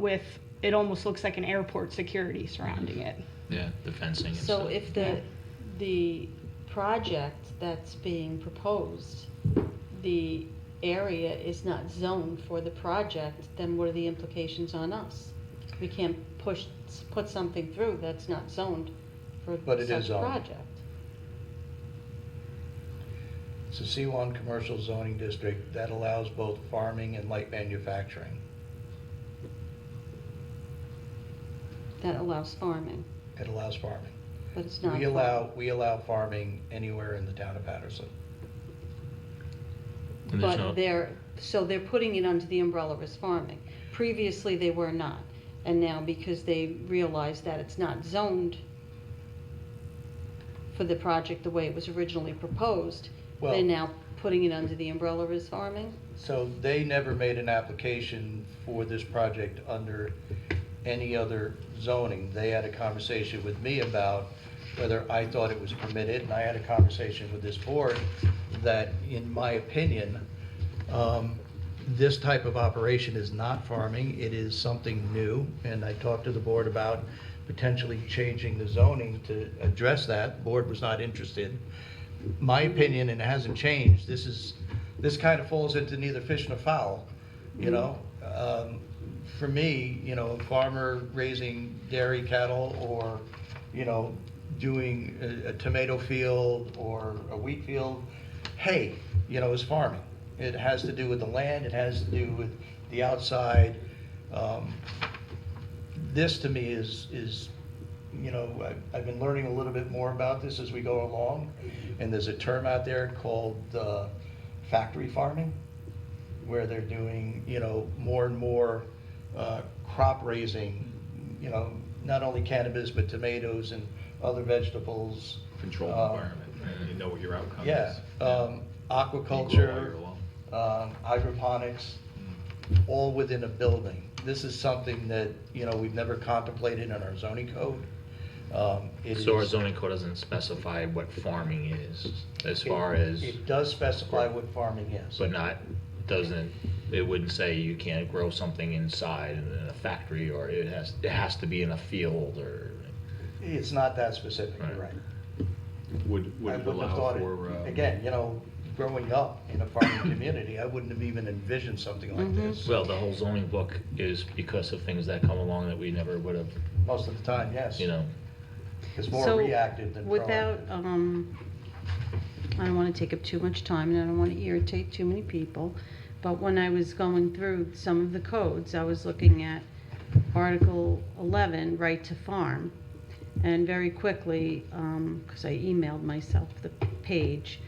it almost looks like an airport security surrounding it. Yeah, the fencing and So stuff. if the project that's being proposed, the area is not zoned for the project, then what are the implications on us? We can't put something through that's not zoned for But it is such a zoned. project. It's a C1 commercial zoning district that allows both farming and light manufacturing. That allows farming, It allows farming. but it's not. We allow farming anywhere in the town of Patterson. And there's But they're putting it under the umbrella as farming. Previously, they were not. And now, because they realize that it's not zoned for the project the way it was originally proposed, Well- they're now putting it under the umbrella as farming? So they never made an application for this project under any other zoning. They had a conversation with me about whether I thought it was permitted, and I had a conversation with this board that, in my opinion, this type of operation is not farming, it is something new, and I talked to the board about potentially changing the zoning to address that. The board was not interested. My opinion, and it hasn't changed, this kind of falls into neither fish nor fowl, you know? For me, a farmer raising dairy cattle or, doing a tomato field or a wheat field, hay, is farming. It has to do with the land, it has to do with the outside. This to me is I've been learning a little bit more about this as we go along, and there's a term out there called factory farming, where they're doing, more and more crop raising, you know, not only cannabis, but tomatoes and other vegetables. Controlled Um, environment, and you know what your outcome Yeah, is. You grow aquaculture, all year long. hydroponics, all within a building. This is something that, you know, we've never contemplated in our zoning code. So our zoning code doesn't specify what farming is, as far as, It does specify what farming is. but not, it wouldn't say you can't grow something inside in a factory, or it has to be in a field, or, It's not that specific, you're Right. right. Would I it wouldn't have allow thought for, it, again, you know, growing up in a farming community, I wouldn't have even envisioned something like this. well, the whole zoning book is because of things that come along that we never would have, Most of the time, yes. you know. It's more So, reactive than proactive. Without, I don't want to take up too much time, and I don't want to irritate too many people, but when I was going through some of the codes, I was looking at Article 11, right to farm, and very quickly, because I emailed myself the page,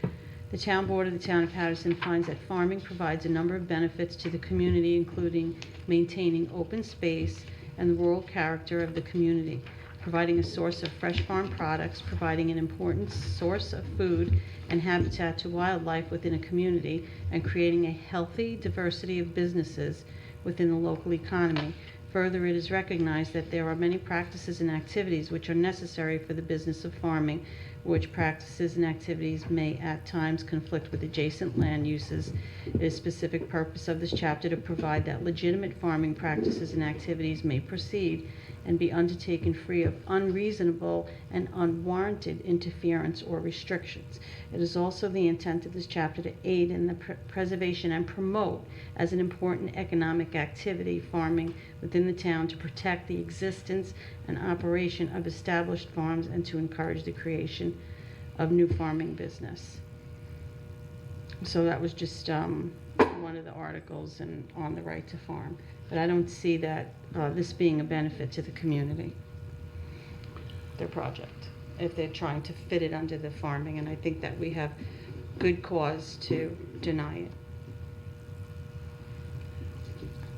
the town board of the town of Patterson finds that farming provides a number of benefits to the community, including maintaining open space and the rural character of the community, providing a source of fresh farm products, providing an important source of food and habitat to wildlife within a community, and creating a healthy diversity of businesses within the local economy. Further, it is recognized that there are many practices and activities which are necessary for the business of farming, which practices and activities may at times conflict with adjacent land uses. It is specific purpose of this chapter to provide that legitimate farming practices and activities may proceed and be undertaken free of unreasonable and unwarranted interference or restrictions. It is also the intent of this chapter to aid in the preservation and promote as an important economic activity farming within the town, to protect the existence and operation of established farms, and to encourage the creation of new farming business. So that was just one of the articles and on the right to farm. But I don't see that this being a benefit to the community, their project, if they're trying to fit it under the farming, and I think that we have good cause to deny it.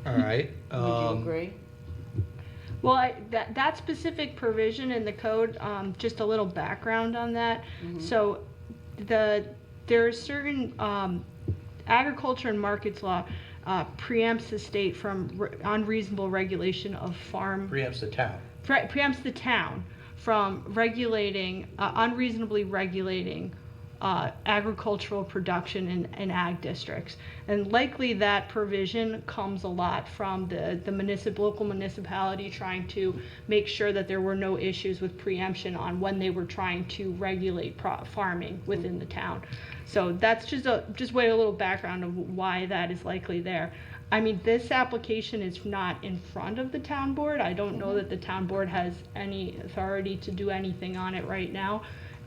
All right. Would you agree? Well, that specific provision in the code, just a little background on that. So there are certain, agriculture and markets law preempts the state from unreasonable regulation of farm. Preempts the town. Preempts the town from regulating, unreasonably regulating agricultural production in ag districts. And likely that provision comes a lot from the local municipality trying to make sure that there were no issues with preemption on when they were trying to regulate farming within the town. So that's just way a little background of why that is likely there. I mean, this application is not in front of the town board. I don't know that the town board has any authority to do anything on it right now.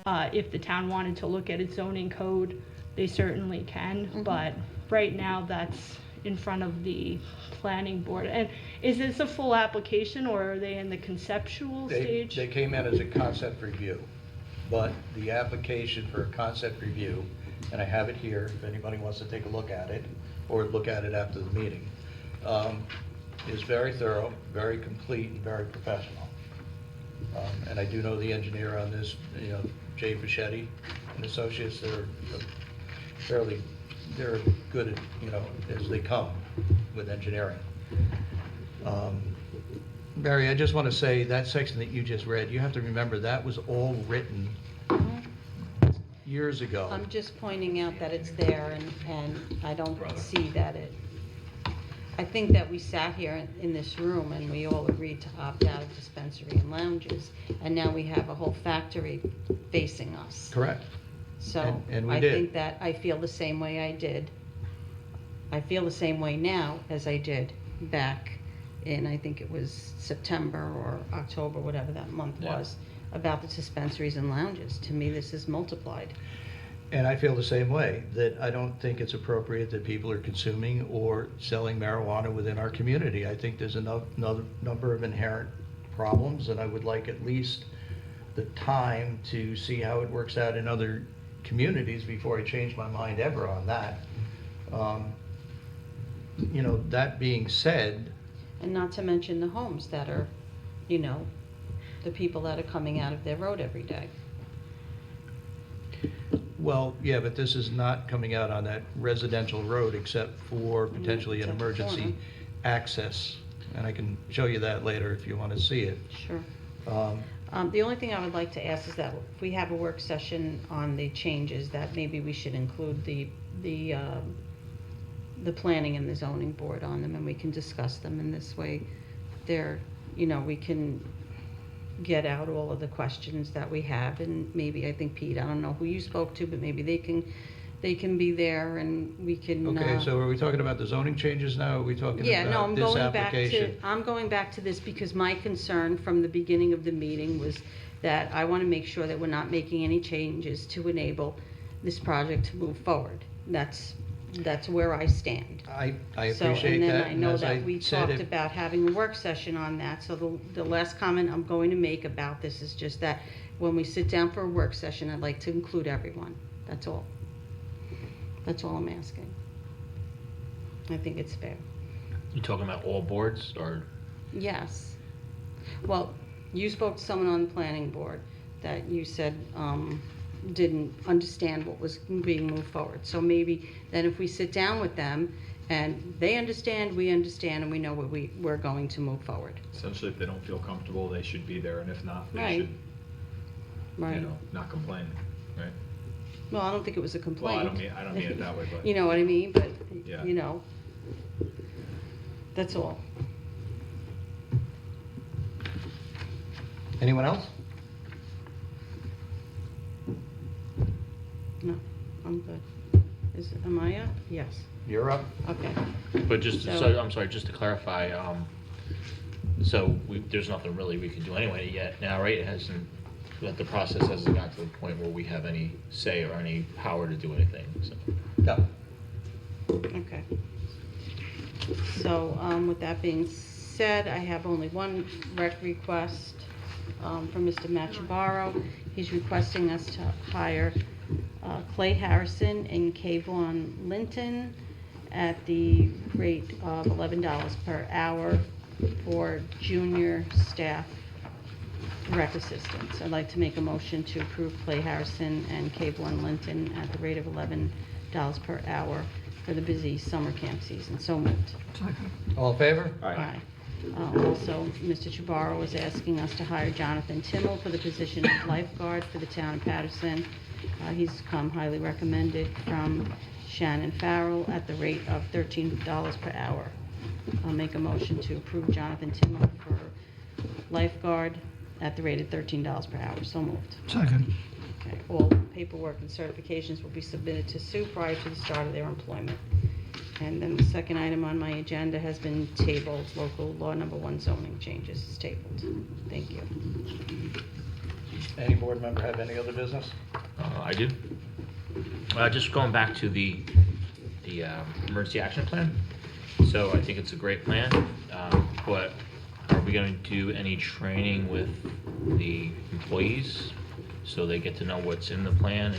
If the town wanted to look at its zoning code, they certainly can, but right now that's in front of the planning board. And is this a full application, or are they in the conceptual stage? They came in as a concept review, but the application for a concept review, and I have it here if anybody wants to take a look at it, or look at it after the meeting, is very thorough, very complete, and very professional. And I do know the engineer on this, you know, Jay Fischetti and Associates. They're good at, you know, as they come with engineering. Barry, I just want to say that section that you just read, you have to remember that was all written years ago. I'm just pointing out that it's there, and I don't see that I think that we sat here in this room and we all agreed to opt out of dispensary and lounges, and now we have a whole factory facing us. Correct. So And we I did. think that I feel the same way I did. I feel the same way now as I did back in, I think it was September or October, whatever that month was, about the dispensaries and lounges. To me, this is multiplied. And I feel the same way, that I don't think it's appropriate that people are consuming or selling marijuana within our community. I think there's another number of inherent problems, and I would like at least the time to see how it works out in other communities before I change my mind ever on that. You know, that being said, And not to mention the homes that are, you know, the people that are coming out of their road every day. Well, yeah, but this is not coming out on that residential road except for potentially an Except the emergency corner. access. And I can show you that later if you want to see it. Sure. Um, The only thing I would like to ask is that if we have a work session on the changes, that maybe we should include the planning and the zoning board on them, and we can discuss them in this way. They're, you know, we can get out all of the questions that we have, and maybe, I think, Pete, I don't know who you spoke to, but maybe they can be there and we can. Okay, so are we talking about the zoning changes now? Are we talking Yeah, no, about I'm this going back to, application? I'm going back to this because my concern from the beginning of the meeting was that I want to make sure that we're not making any changes to enable this project to move forward. That's where I stand. I So, appreciate and then that. I and know as that we said, talked if- about having a work session on that, so the last comment I'm going to make about this is just that when we sit down for a work session, I'd like to include everyone, that's all. That's all I'm asking. I think it's fair. You talking about all boards, or? Yes. Well, you spoke to someone on the planning board that you said didn't understand what was being moved forward. So maybe then if we sit down with them and they understand, we understand, and we know what we're going to move forward. Essentially, if they don't feel comfortable, they should be there, and if not, they Right. should, you Right. know, not complain, right? Well, I don't think it was a Well, complaint. I don't mean it that way, but. You know what I mean? But, Yeah. you know, that's all. Anyone else? No, I'm good. Am I up? Yes. You're up. Okay. But just, So- so, I'm sorry, just to clarify, so there's nothing really we can do anyway yet now, right? It hasn't, that the process hasn't got to the point where we have any say or any power to do anything, so. No. Okay. So, with that being said, I have only one rec request from Mr. Machabaro. He's requesting us to hire Clay Harrison and Kayvon Linton at the rate of $11 per hour for junior staff rec assistants. I'd like to make a motion to approve Clay Harrison and Kayvon Linton at the rate of $11 per hour for the busy summer camp season. So moved. All in favor? Aye. Also, Mr. Chabarro is asking us to hire Jonathan Timmel for the position of lifeguard for the town of Patterson. He's come highly recommended from Shannon Farrell at the rate of $13 per hour. I'll make a motion to approve Jonathan Timmel for lifeguard at the rate of $13 per hour. So moved. Second. Okay, all paperwork and certifications will be submitted to Sue prior to the start of their employment. And then the second item on my agenda has been tabled, local law number 1 zoning changes is tabled. Thank you. Any board member have any other business? I do. Just going back to the emergency action plan. So I think it's a great plan, but are we going to do any training with the employees so they get to know what's in the plan?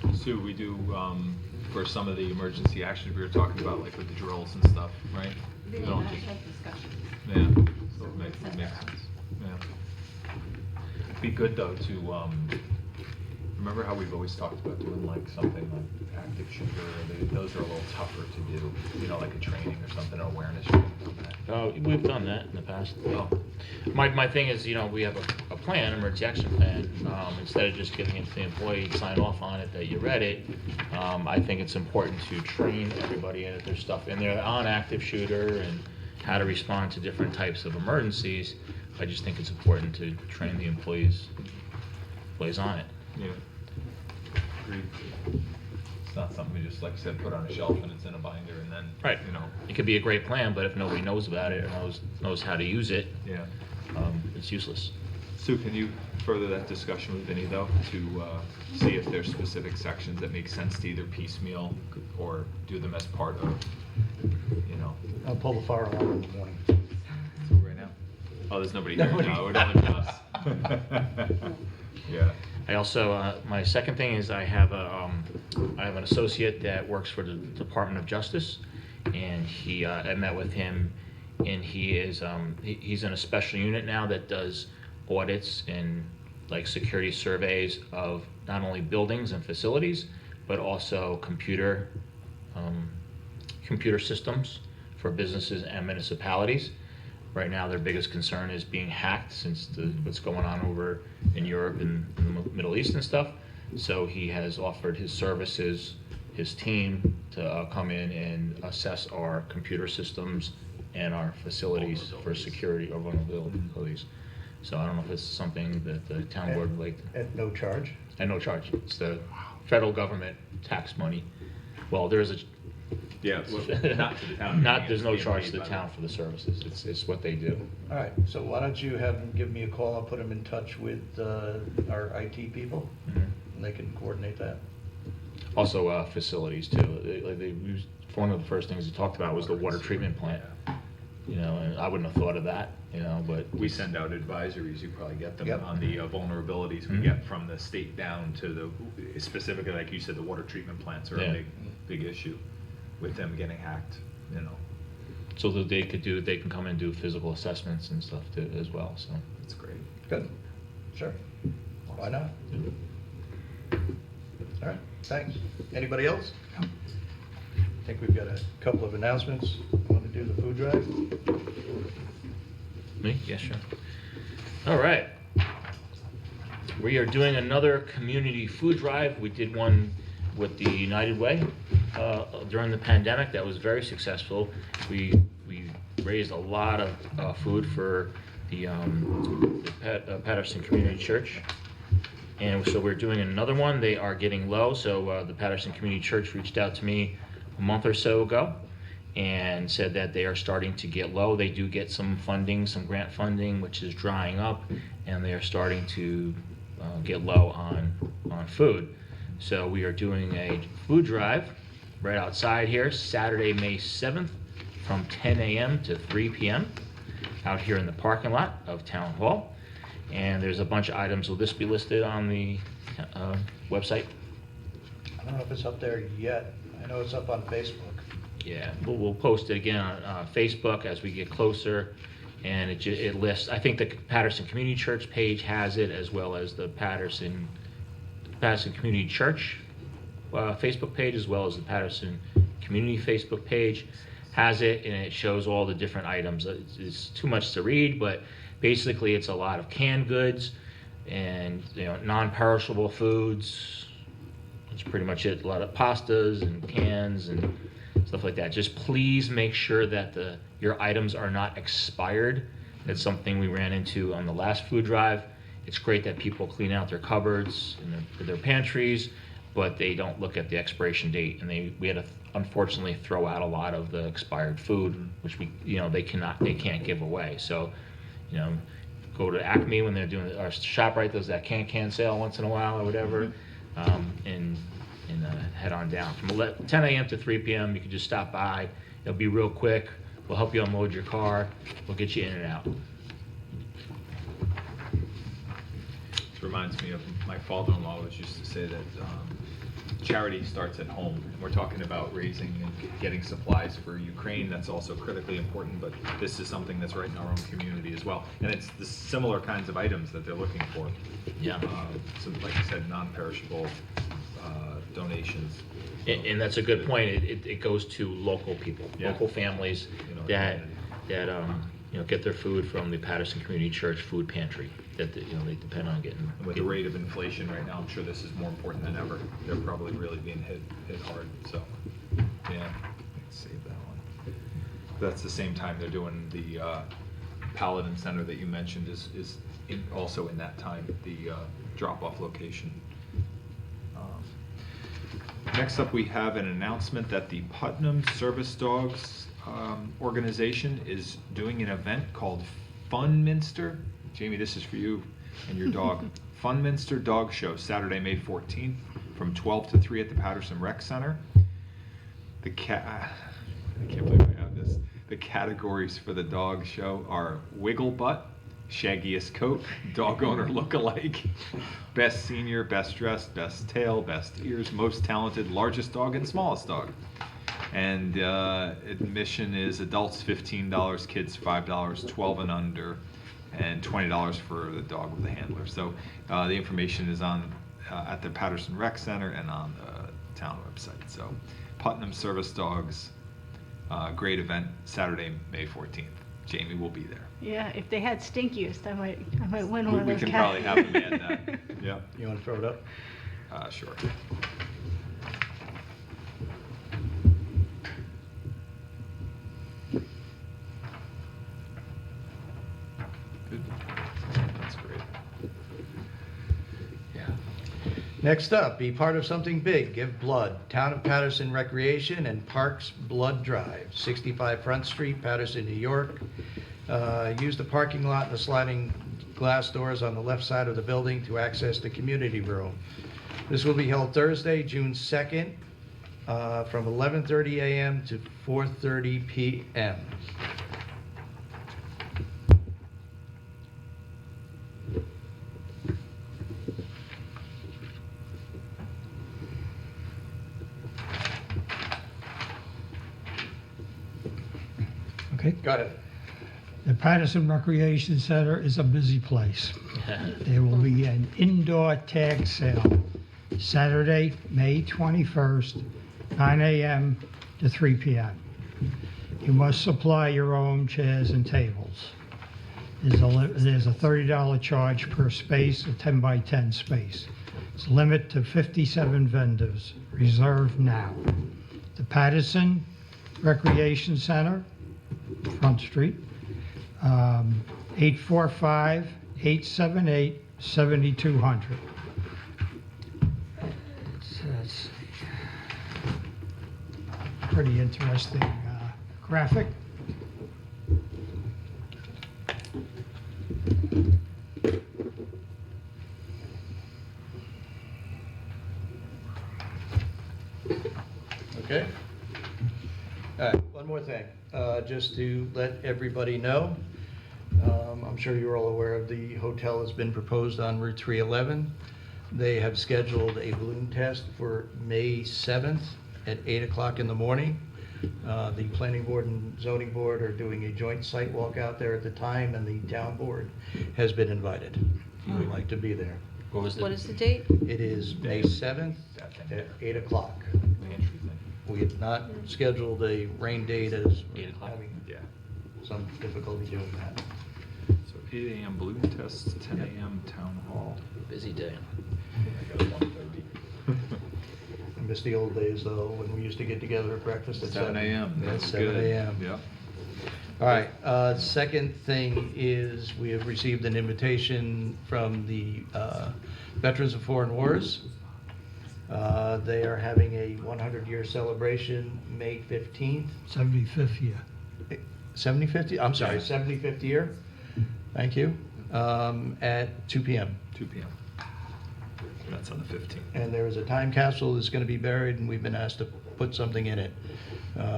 And Sue, we do, for some of the emergency actions we were talking about, like with the drills and stuff, right? We don't do- Yeah, so it makes sense, yeah. Be good though to, remember how we've always talked about doing like something like active shooter, those are a little tougher to do, you know, like a training or something, or awareness training on that. we've done that in the past. Oh, My thing is, you know, we have a plan, emergency action plan. Instead of just giving it to the employee to sign off on it that you read it, I think it's important to train everybody and that there's stuff in there on active shooter and how to respond to different types of emergencies. I just think it's important to train the employees on it. yeah. Agreed. It's not something we just, like I said, put on a shelf and it's in a binder and then, Right. you know, It could be a great plan, but if nobody knows about it or knows how to use it, yeah. it's useless. Sue, can you further that discussion with Vinnie though, to see if there's specific sections that make sense to either piecemeal or do them as part of, you know? I'll pull the fire alarm in the morning. Right now? Oh, there's nobody here. No, we're only us. Yeah. I also, my second thing is I have an associate that works for the Department of Justice, and I met with him, and he's in a special unit now that does audits and like security surveys of not only buildings and facilities, but also computer systems for businesses and municipalities. Right now, their biggest concern is being hacked since what's going on over in Europe and in the Middle East and stuff. So he has offered his services, his team, to come in and assess our computer systems and our facilities for security or vulnerabilities. So I don't know if it's something that the town board would like. At no charge? At no charge. It's the federal government tax money. Well, there's a. Yeah, well, not to the town. There's no charge to the town for the services. It's what they do. All right, so why don't you have them give me a call, I'll put them in touch with our IT people, Mhm. and they can coordinate that. Also, facilities too. One of the first things we talked about was the water treatment plant. You know, and I wouldn't have thought of that, you know, but. We send out advisories, you probably get them Yep. on the vulnerabilities we Mhm. get from the state down to the, specifically, like you said, the water treatment plants are Yeah. a big issue with them getting hacked, you know. So that they can come and do physical assessments and stuff too, as well, so. That's great. Good, sure, why not? All right, thanks. Anybody else? I think we've got a couple of announcements. Want to do the food drive? Me? Yeah, sure. All right. We are doing another community food drive. We did one with the United Way during the pandemic. That was very successful. We raised a lot of food for the Patterson Community Church. And so we're doing another one. They are getting low, so the Patterson Community Church reached out to me a month or so ago and said that they are starting to get low. They do get some funding, some grant funding, which is drying up, and they are starting to get low on food. So we are doing a food drive right outside here, Saturday, May 7th, from 10 a.m. to 3 p.m. out here in the parking lot of Town Hall. And there's a bunch of items. Will this be listed on the website? I don't know if it's up there yet. I know it's up on Facebook. Yeah, we'll post it again on Facebook as we get closer, and it lists. I think the Patterson Community Church page has it, as well as the Patterson Community Church Facebook page, as well as the Patterson Community Facebook page has it, and it shows all the different items. It's too much to read, but basically it's a lot of canned goods and non-perishable foods. That's pretty much it. A lot of pastas and cans and stuff like that. Just please make sure that your items are not expired. That's something we ran into on the last food drive. It's great that people clean out their cupboards and their pantries, but they don't look at the expiration date, and we had to unfortunately throw out a lot of the expired food, which they can't give away. So, go to Acme when they're doing our ShopRite does that can sale once in a while or whatever, and head on down from 10 a.m. to 3 p.m. You can just stop by. It'll be real quick. We'll help you unload your car. We'll get you in and out. This reminds me of my father-in-law always used to say that charity starts at home. And we're talking about raising and getting supplies for Ukraine. That's also critically important, but this is something that's right in our own community as well. And it's the similar kinds of items that they're looking for. Yeah. So like I said, non-perishable donations. And that's a good point. It goes to local people, Yeah. local families that get their food from the Patterson Community Church food pantry that they depend on getting. And with the rate of inflation right now, I'm sure this is more important than ever. They're probably really being hit hard, so, yeah, let's save that one. That's the same time they're doing the Paladin Center that you mentioned is also in that time, the drop-off location. Next up, we have an announcement that the Putnam Service Dogs organization is doing an event called Fun Minster. Jamie, this is for you and your dog. Fun Minster Dog Show, Saturday, May 14th, from 12 to 3 at the Patterson Rec Center. I can't believe I have this. The categories for the dog show are Wiggle Butt, shaggiest coat, dog owner look-alike, best senior, best dressed, best tail, best ears, most talented, largest dog, and smallest dog. And admission is adults $15, kids $5, 12 and under, and $20 for the dog with a handler. So the information is on at the Patterson Rec Center and on the town website. So Putnam Service Dogs, great event, Saturday, May 14th. Jamie will be there. Yeah, if they had stinkiest, I might win one of We those can cats. probably have them add that. Yeah, You want to throw it up? sure. Good. That's great. Yeah. Next up, be part of something big, give blood. Town of Patterson Recreation and Parks Blood Drive, 65 Front Street, Patterson, New York. Use the parking lot and the sliding glass doors on the left side of the building to access the community room. This will be held Thursday, June 2nd, from 11:30 a.m. to 4:30 p.m. Okay. Got it. The Patterson Recreation Center is a busy place. There will be an indoor tag sale Saturday, May 21st, 9 a.m. to 3 p.m. You must supply your own chairs and tables. There's a $30 charge per space, a 10 by 10 space. It's limited to 57 vendors. Reserve now. The Patterson Recreation Center, Front Street, 845-878-7200. It's a pretty interesting graphic. Okay. All right, one more thing, just to let everybody know. I'm sure you're all aware of the hotel has been proposed on Route 311. They have scheduled a balloon test for May 7th at 8 o'clock in the morning. The planning board and zoning board are doing a joint site walk out there at the time, and the town board has been invited. If you would like to be there. What was What is the date? It is May 7th at 8 o'clock. We have not scheduled a rain date as 8 o'clock? having Yeah. some difficulty doing that. So 8 a.m. balloon tests, 10 a.m. town hall. Busy day. I got 1:30. I miss the old days though, when we used to get together at breakfast at 7 a.m. Yeah, That's 7 good. a.m. Yeah. All right, second thing is we have received an invitation from the Veterans of Foreign Wars. They are having a 100-year celebration, May 15th. 75th year. 75th, I'm sorry, Yeah. 75th year. Thank you. At 2 p.m. 2 p.m. That's on the 15th. And there is a time capsule that's going to be buried, and we've been asked to put something in it.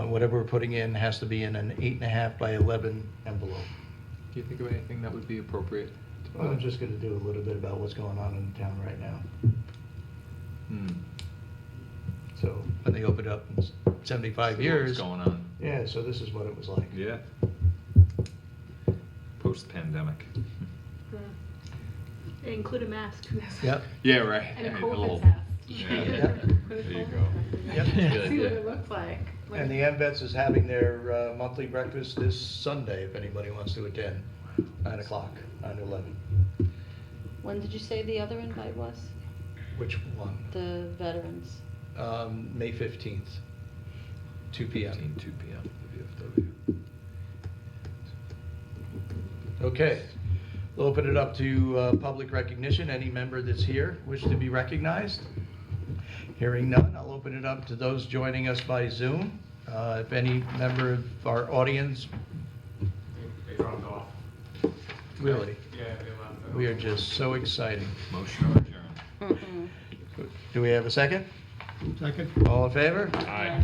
Whatever we're putting in has to be in an 8.5 by 11 envelope. Do you think of anything that would be appropriate? to I'm put? just going to do a little bit about what's going on in the town right now. Hmm. So when they opened up in 75 years, What's going on? yeah, so this is what it was like. Yeah. Post-pandemic. They include a mask. Yep. Yeah, right. And a Yeah, COVID little- test. Yeah. Yep. Put a There you COVID go. test. Yep. See what it looks like. And the MVets is having their monthly breakfast this Sunday, if anybody wants to attend, 9 o'clock, 9 to 11. When did you say the other invite was? Which one? The veterans. May 15th, 2 p.m. 2 p.m. the VFW. Okay, we'll open it up to public recognition. Any member that's here wish to be recognized? Hearing none, I'll open it up to those joining us by Zoom. If any member of our audience, They dropped off. really, Yeah, they left. we are just so exciting. Motion to adjourn. Mm-mm. Do we have a second? Second? All in favor? Aye.